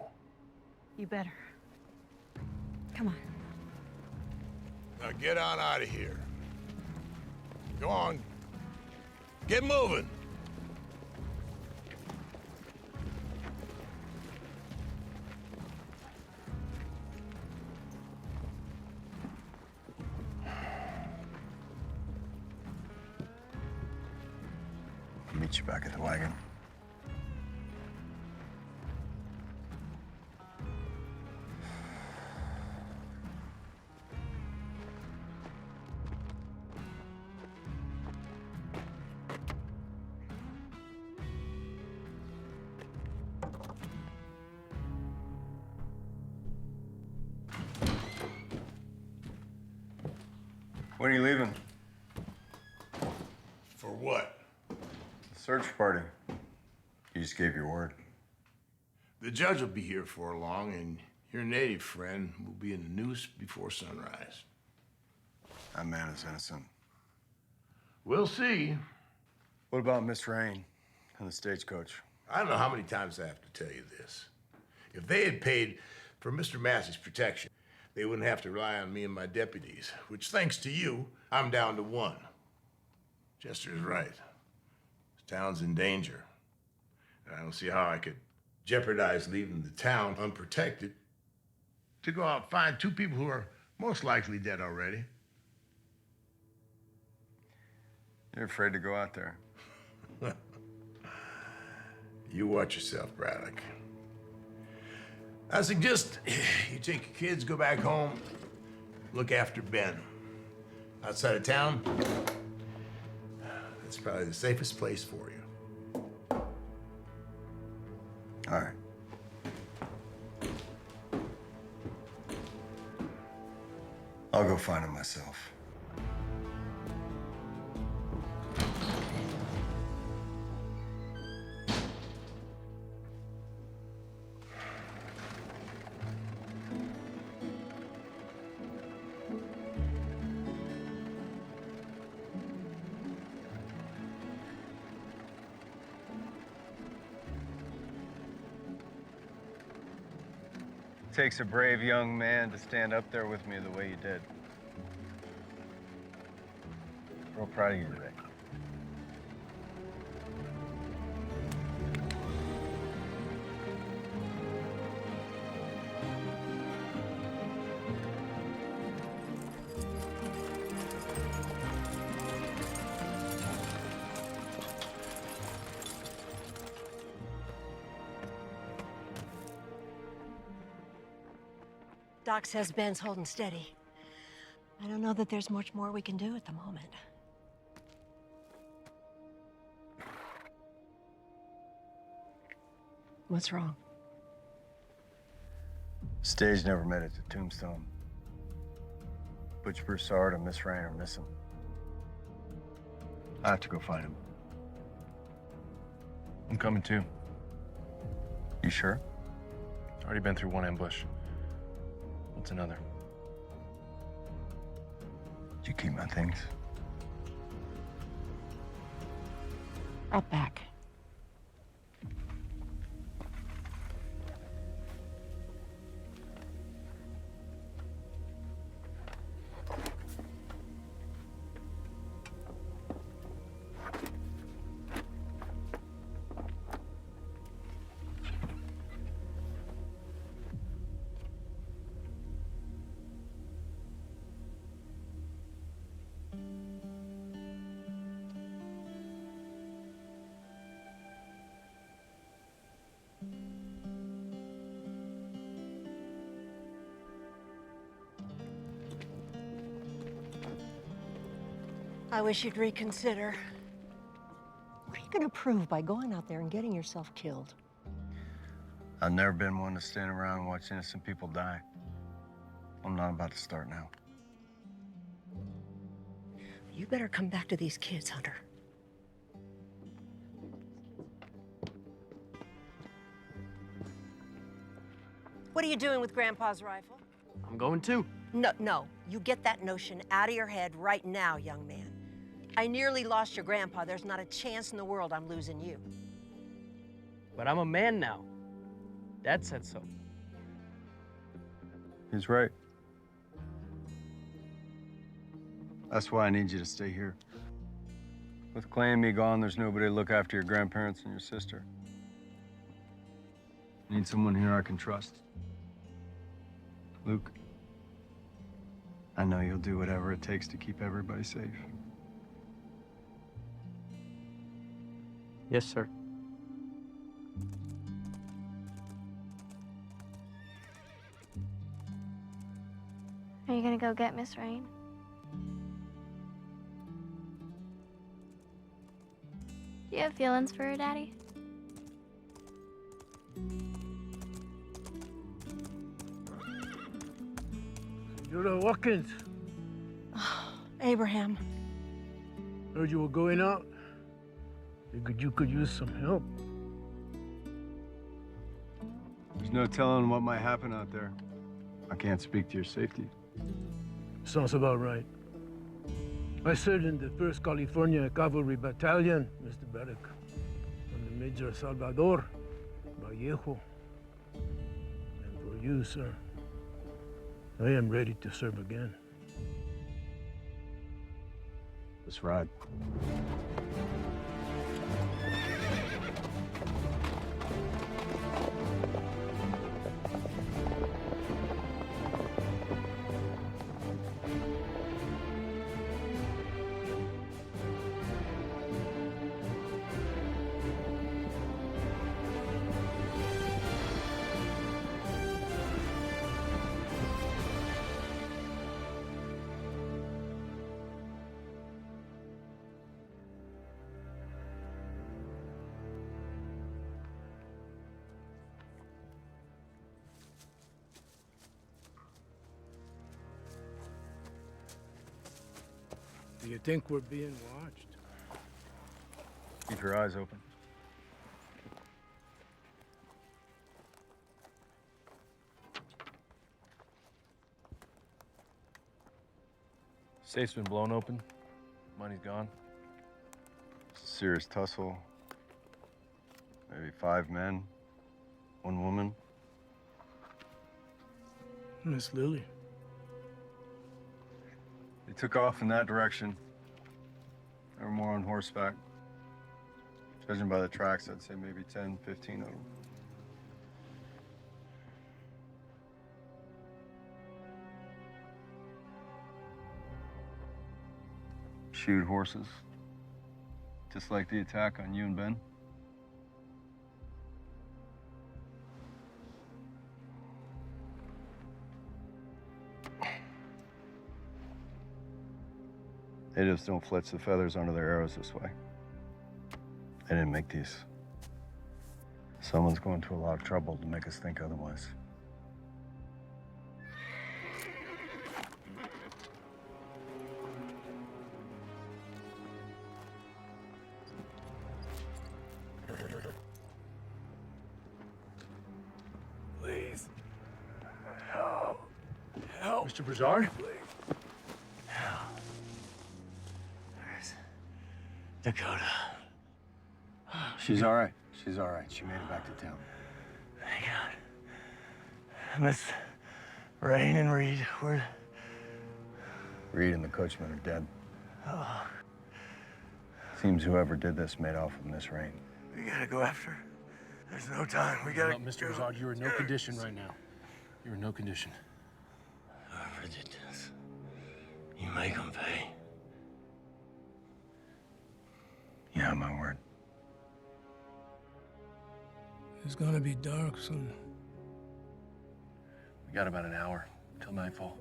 You better. Come on. Now get on out of here. Go on. Get moving. I'll meet you back at the wagon. When are you leaving? For what? The search party. You just gave your word. The judge will be here for long, and your native friend will be in the noose before sunrise. That man is innocent. We'll see. What about Miss Rain and the stagecoach? I don't know how many times I have to tell you this. If they had paid for Mr. Massey's protection, they wouldn't have to rely on me and my deputies, which, thanks to you, I'm down to one. Chester's right. This town's in danger. And I don't see how I could jeopardize leaving the town unprotected to go out and find two people who are most likely dead already. You're afraid to go out there. You watch yourself, Braddock. I suggest you take your kids, go back home, look after Ben. Outside of town, that's probably the safest place for you. All right. I'll go find him myself. Takes a brave young man to stand up there with me the way you did. Real proud of you today. Doc says Ben's holding steady. I don't know that there's much more we can do at the moment. What's wrong? Stage never made it to Tombstone. Butch Broussard and Miss Rain are missing. I have to go find him. I'm coming too. You sure? Already been through one ambush. What's another? Did you keep my things? Out back. I wish you'd reconsider. What are you gonna prove by going out there and getting yourself killed? I've never been one to stand around and watch innocent people die. I'm not about to start now. You better come back to these kids, Hunter. What are you doing with Grandpa's rifle? I'm going too. No. You get that notion out of your head right now, young man. I nearly lost your grandpa. There's not a chance in the world I'm losing you. But I'm a man now. Dad said so. He's right. That's why I need you to stay here. With Clay and me gone, there's nobody to look after your grandparents and your sister. Need someone here I can trust. Luke, I know you'll do whatever it takes to keep everybody safe. Yes, sir. Are you gonna go get Miss Rain? Do you have feelings for her, Daddy? Senora Watkins, Abraham. heard you were going out. Figured you could use some help. There's no telling what might happen out there. I can't speak to your safety. Sounds about right. I served in the 1st California Cavalry Battalion, Mr. Barrick, under Major Salvador Vallejo. And for you, sir, I am ready to serve again. Let's ride. Do you think we're being watched? Keep your eyes open. Safe's been blown open. Money's gone. Serious tussle. Maybe 5 men, 1 woman. Miss Lily. They took off in that direction. They were more on horseback. Judging by the tracks, I'd say maybe 10, 15 of them. Shoot horses. Just like the attack on you and Ben. They just don't fletch the feathers under their arrows this way. They didn't make these. Someone's going to a lot of trouble to make us think otherwise. Please. Help. Mr. Broussard? Dakota. She's all right. She's all right. She made it back to town. Thank God. Miss Rain and Reed, where? Reed and the coachman are dead. Oh, Seems whoever did this made off with Miss Rain. we gotta go after her. There's no time. We gotta. No, Mr. Broussard, you're in no condition right now. You're in no condition. Whoever did this, you make them pay. Yeah, my word. It's gonna be dark soon. We got about an hour till nightfall.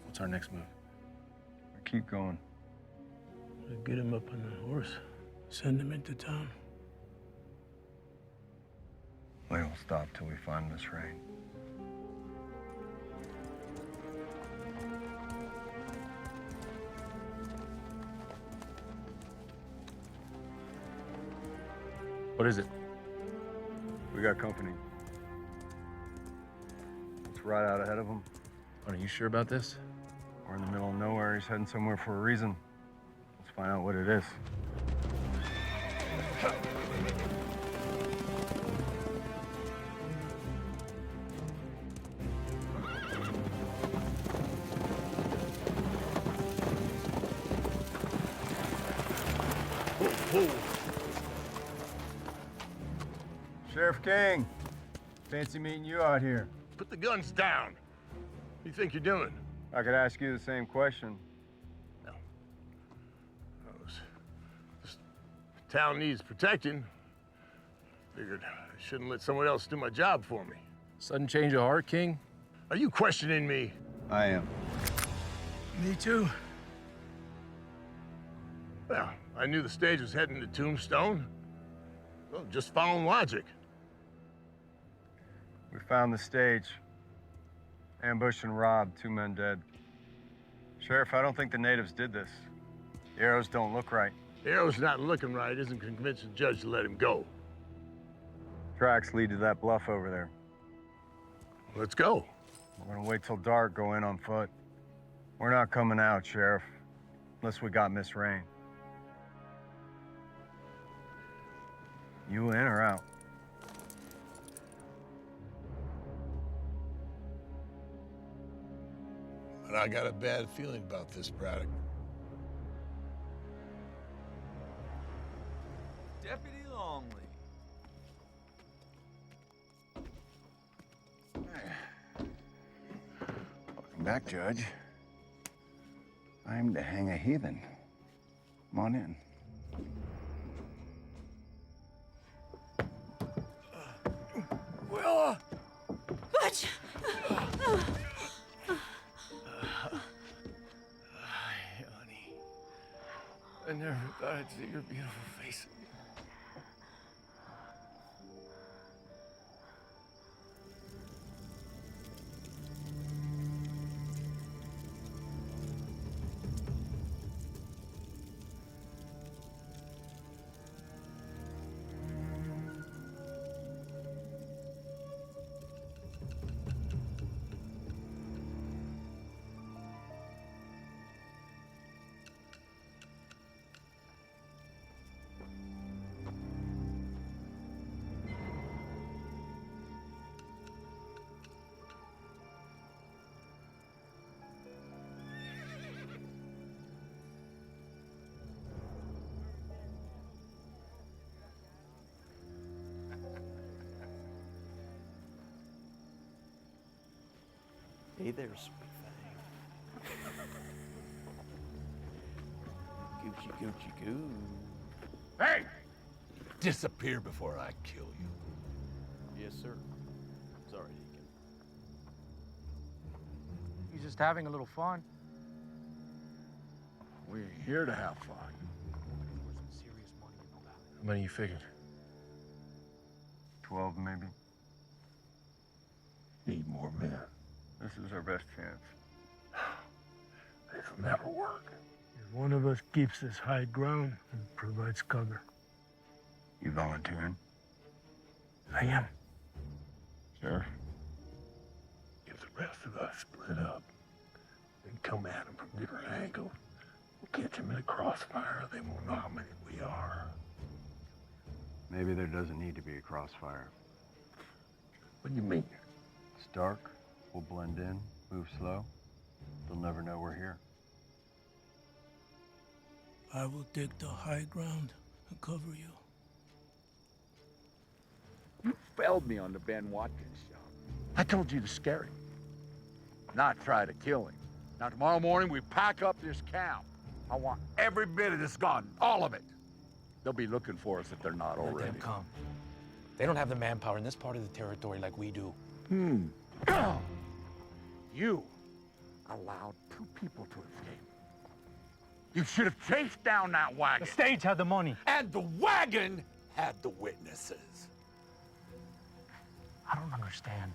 What's our next move? keep going. Get him up on the horse. Send him into town. We don't stop till we find Miss Rain. What is it? We got company. It's right out ahead of them. Are you sure about this? We're in the middle of nowhere. He's heading somewhere for a reason. Let's find out what it is. Sheriff King, fancy meeting you out here. Put the guns down. What do you think you're doing? I could ask you the same question. This town needs protecting. Figured I shouldn't let someone else do my job for me. Sudden change of heart, King? Are you questioning me? I am. Me too. Well, I knew the stage was heading to Tombstone. Well, just following logic. We found the stage. Ambushed and robbed, 2 men dead. Sheriff, I don't think the natives did this. The arrows don't look right. The arrow's not looking right isn't convince the judge to let him go. Tracks lead to that bluff over there. Let's go. We're gonna wait till dark, go in on foot. We're not coming out, Sheriff, unless we got Miss Rain. You in or out? But I got a bad feeling about this, Braddock. Deputy Longley. Welcome back, Judge. I'm to hang a heathen. Come on in. Willa! Butch! Honey, I never thought I'd see your beautiful face again. Hey there, sweet thing. Gucci, Gucci, goo. Hey! Disappear before I kill you. Yes, sir. Sorry, Deacon. He's just having a little fun. We ain't here to have fun. How many you figured? 12, maybe. Need more men. This is our best chance. This'll never work. If one of us keeps this high ground and provides cover. You volunteering? I am. Sure. If the rest of us split up and come at them from different angles, we'll catch them in a crossfire. They won't know how many we are. Maybe there doesn't need to be a crossfire. What do you mean? It's dark. We'll blend in, move slow. They'll never know we're here. I will take the high ground and cover you. You failed me on the Ben Watkins job. I told you to scare him, not try to kill him. Now, tomorrow morning, we pack up this camp. I want every bit of this gone, all of it. They'll be looking for us if they're not already. Let them come. They don't have the manpower in this part of the territory like we do. You allowed 2 people to escape. You should have chased down that wagon. The stage had the money. And the wagon had the witnesses. I don't understand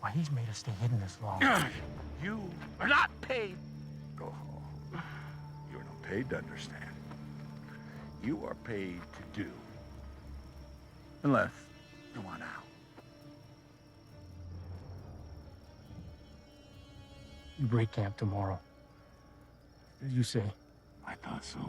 why he's made us stay hidden this long. You are not paid. Go home. You're not paid to understand. You are paid to do. Unless you want out. You break camp tomorrow. Did you say? I thought so.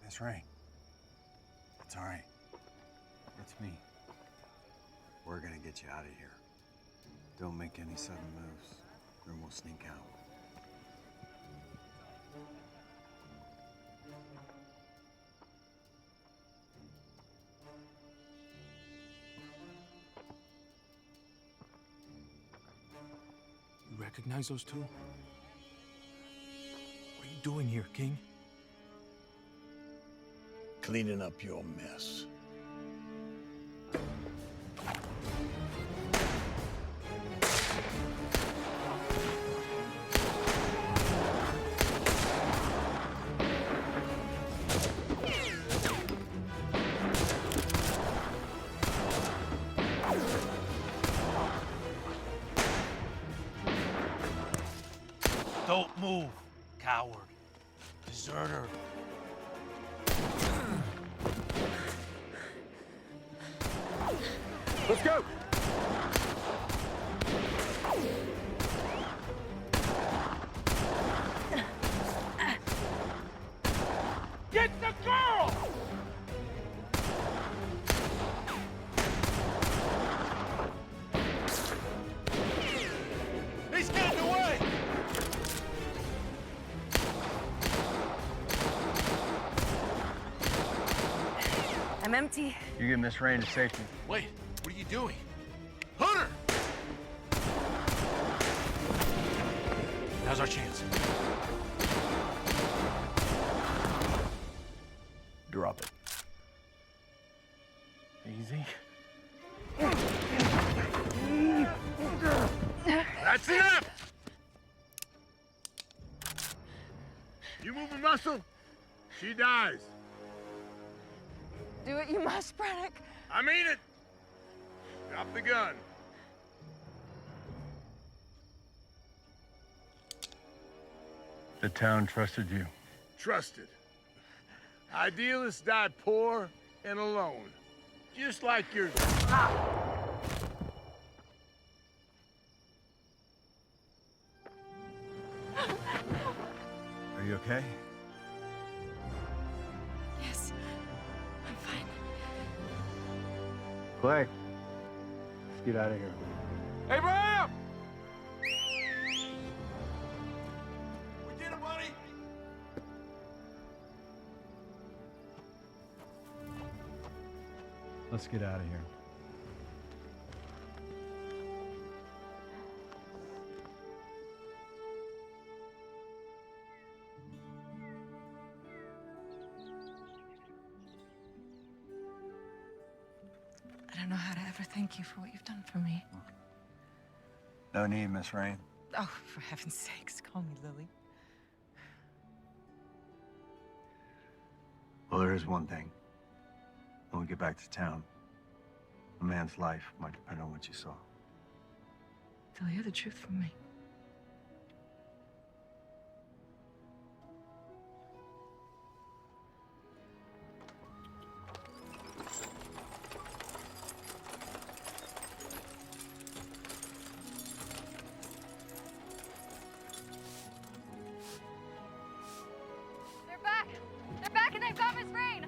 Miss Rain. It's all right. It's me. We're gonna get you out of here. Don't make any sudden moves, or we'll sneak out. You recognize those two? What are you doing here, King? Cleaning up your mess. Don't move, coward. Deserter. Let's go! Get the girl! He's getting away! I'm empty. You get Miss Rain to safety. Wait, what are you doing? Hunter! Now's our chance. Drop it. Easy. That's enough! You move a muscle, she dies. Do what you must, Braddock. I mean it. Drop the gun. The town trusted you. Trusted. Idealists die poor and alone. Just like yours. Are you okay? Yes, I'm fine. Clay, let's get out of here. Abraham! We did it, buddy! Let's get out of here. I don't know how to ever thank you for what you've done for me. No need, Miss Rain. Oh, for heaven's sakes, call me Lily. Well, there is one thing. When we get back to town, a man's life might depend on what you saw. They'll hear the truth from me. They're back! They're back and they've got Miss Rain!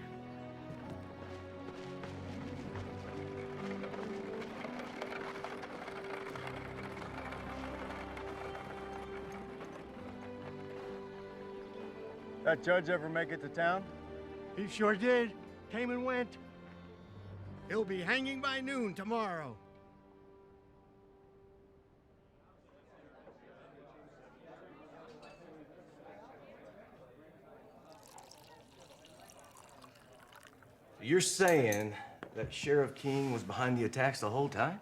That judge ever make it to town? He sure did. Came and went. He'll be hanging by noon tomorrow. You're saying that Sheriff King was behind the attacks the whole time?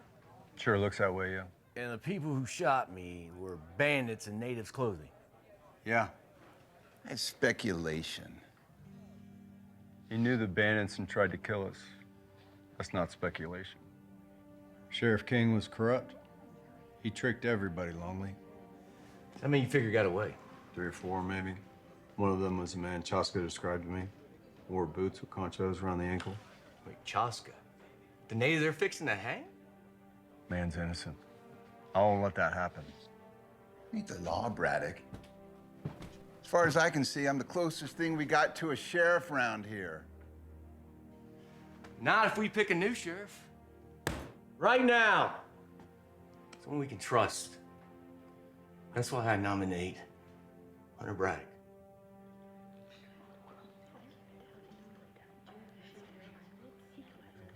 Sure looks that way, yeah. And the people who shot me were bandits in natives' clothing. Yeah. It's speculation. He knew the bandits and tried to kill us. That's not speculation. Sheriff King was corrupt. He tricked everybody, Longley. How many you figure got away? 3 or 4, maybe. One of them was the man Chaska described to me. Wore boots with conchos around the ankle. Wait, Chaska? The native they're fixing to hang? Man's innocent. I won't let that happen. Ain't the law, Braddock. As far as I can see, I'm the closest thing we got to a sheriff around here. Not if we pick a new sheriff. Right now. Someone we can trust. That's why I nominate Hunter Braddock.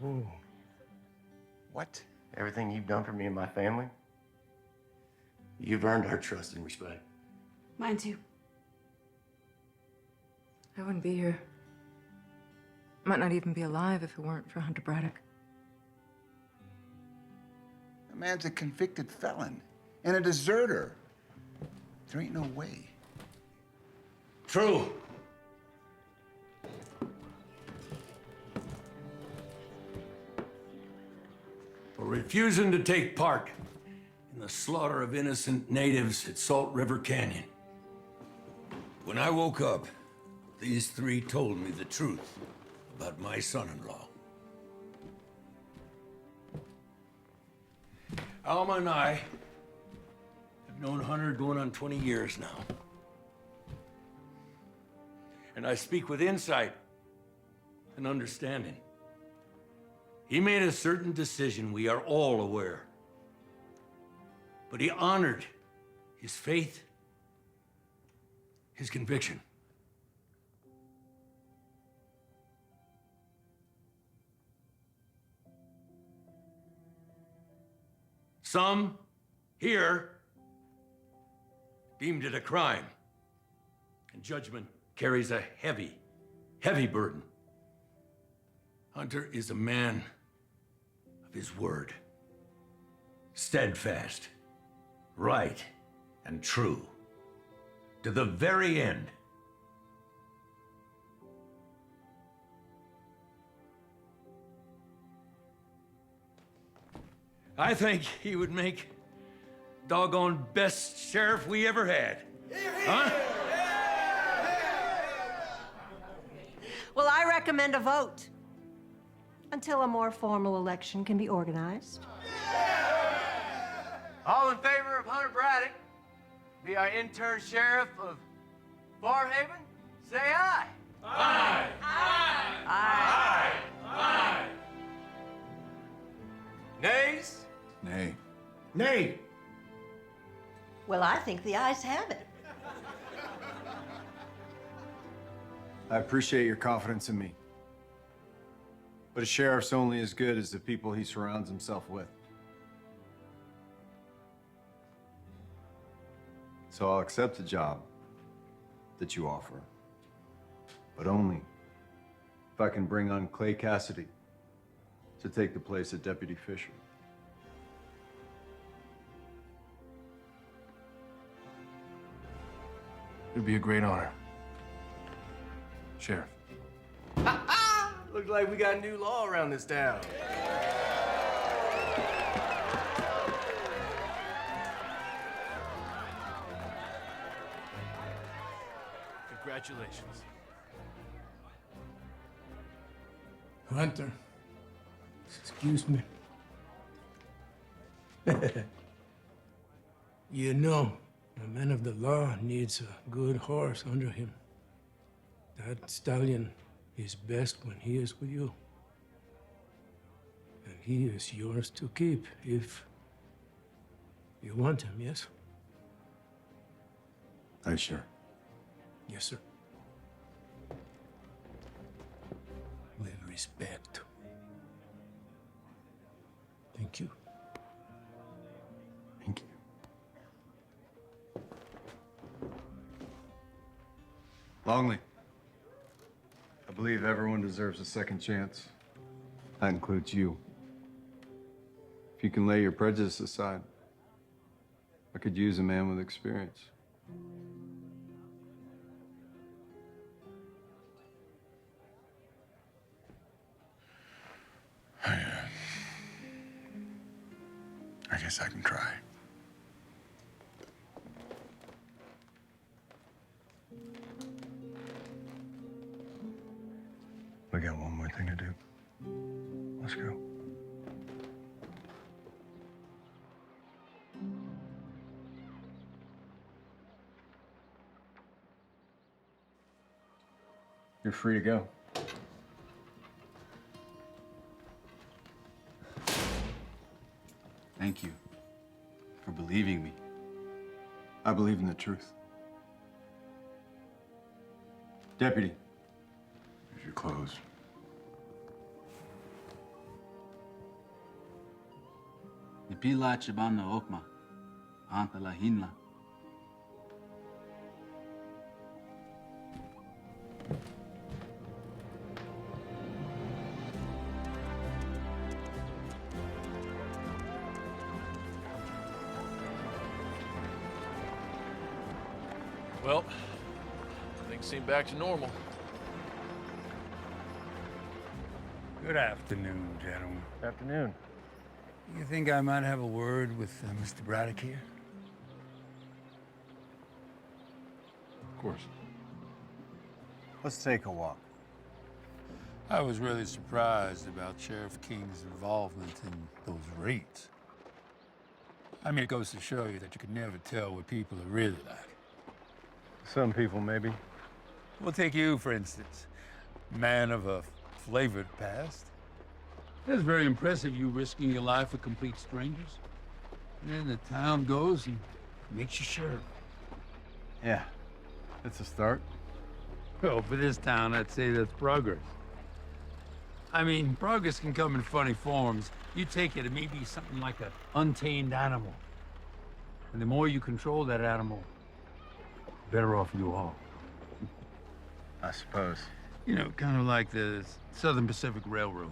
Ooh. What? Everything you've done for me and my family, you've earned our trust and respect. Mine too. I wouldn't be here. Might not even be alive if it weren't for Hunter Braddock. The man's a convicted felon and a deserter. There ain't no way. True. For refusing to take part in the slaughter of innocent natives at Salt River Canyon. When I woke up, these 3 told me the truth about my son-in-law. Alma and I have known Hunter going on 20 years now. And I speak with insight and understanding. He made a certain decision we are all aware. But he honored his faith, his conviction. Some here deemed it a crime, and judgment carries a heavy, heavy burden. Hunter is a man of his word. Steadfast, right, and true. To the very end. I think he would make doggone best sheriff we ever had. Huh? Well, I recommend a vote until a more formal election can be organized. All in favor of Hunter Braddock, be our intern sheriff of Barhaven, say aye. Aye. Aye. Aye. Aye. Nays? Nay. Nay. Well, I think the ayes have it. I appreciate your confidence in me. But a sheriff's only as good as the people he surrounds himself with. So I'll accept the job that you offer. But only if I can bring on Clay Cassidy to take the place of Deputy Fisher. It'd be a great honor. Sheriff. Looks like we got new law around this town. Congratulations. Hunter, excuse me. You know, a man of the law needs a good horse under him. That stallion is best when he is with you. And he is yours to keep if you want him, yes? Are you sure? Yes, sir. respect. Thank you. Thank you. Longley, I believe everyone deserves a second chance. That includes you. If you can lay your prejudice aside, I could use a man with experience. I guess I can try. We got one more thing to do. Let's go. You're free to go. Thank you for believing me. I believe in the truth. Deputy. Here's your clothes. Nipila chibana okma, anta la hinla. Well, things seem back to normal. Good afternoon, gentlemen. Afternoon. You think I might have a word with Mr. Braddock here? Of course. Let's take a walk. I was really surprised about Sheriff King's involvement in those raids. I mean, it goes to show you that you can never tell what people are really like. Some people, maybe. We'll take you, for instance. Man of a flavored past. It's very impressive, you risking your life for complete strangers. And then the town goes and makes you sheriff. Yeah, it's a start. Well, for this town, I'd say that's progress. I mean, progress can come in funny forms. You take it, it may be something like an untamed animal. And the more you control that animal, the better off you are. I suppose. You know, kind of like the Southern Pacific Railroad.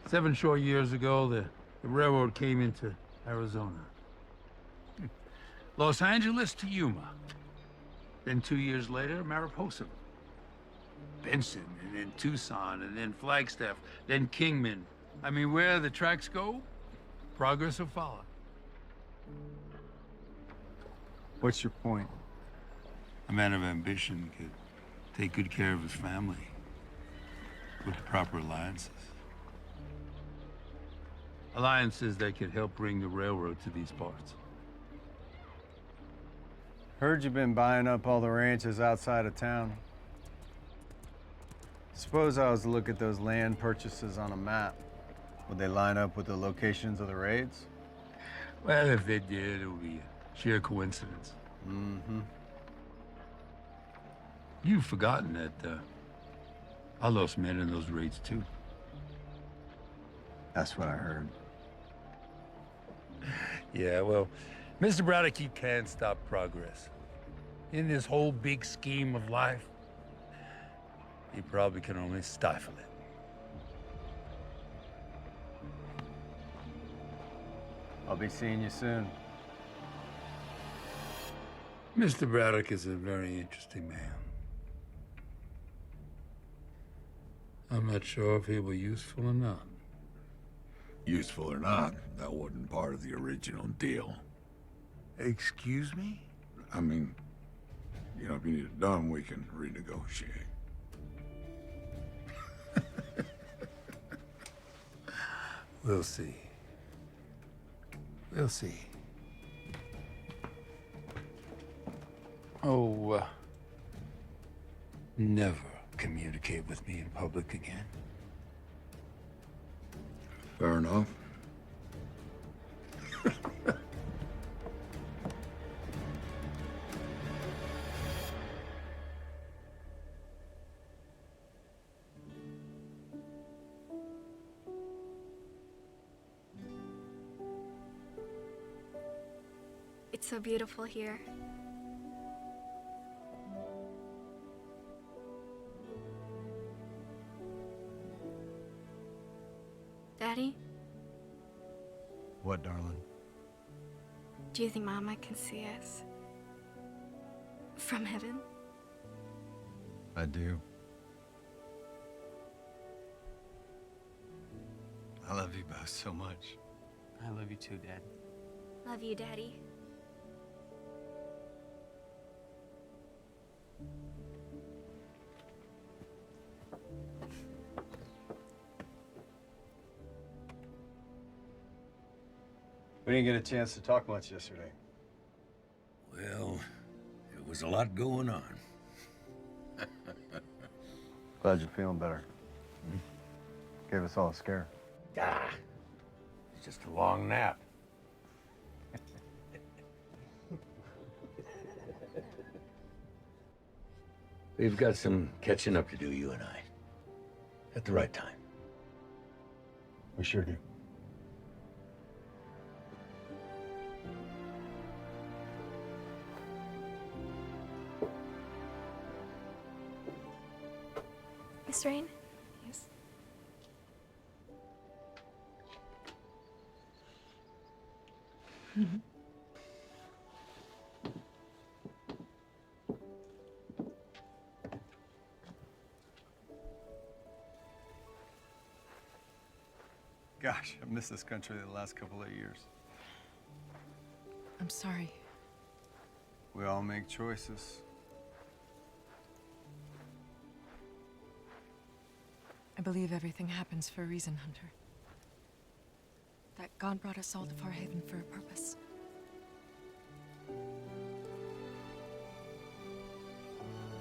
7 short years ago, the railroad came into Arizona. Los Angeles to Yuma. Then 2 years later, Mariposa. Benson, and then Tucson, and then Flagstaff, then Kingman. I mean, where the tracks go, progress will follow. What's your point? A man of ambition could take good care of his family with the proper alliances. Alliances that could help bring the railroad to these parts. Heard you've been buying up all the ranches outside of town. Suppose I was to look at those land purchases on a map. Would they line up with the locations of the raids? Well, if they did, it would be a sheer coincidence. Mm-hmm. You've forgotten that I lost men in those raids, too. That's what I heard. Yeah, well, Mr. Braddock, you can't stop progress. In this whole big scheme of life, you probably can only stifle it. I'll be seeing you soon. Mr. Braddock is a very interesting man. I'm not sure if he will be useful or not. Useful or not, that wasn't part of the original deal. Excuse me? I mean, you know, if you need it done, we can renegotiate. We'll see. We'll see. Oh, never communicate with me in public again. Fair enough. It's so beautiful here. Daddy, What, darling? do you think Mama can see us? From heaven? I do. I love you both so much. I love you too, Dad. Love you, Daddy. We didn't get a chance to talk much yesterday. Well, it was a lot going on. Glad you're feeling better. Gave us all a scare. Ah, it's just a long nap. We've got some catching up to do, you and I. At the right time. We sure do. Miss Rain? Yes. Gosh, I've missed this country the last couple of years. I'm sorry. We all make choices. I believe everything happens for a reason, Hunter. That God brought us all to Farhaven for a purpose.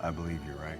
I believe you're right.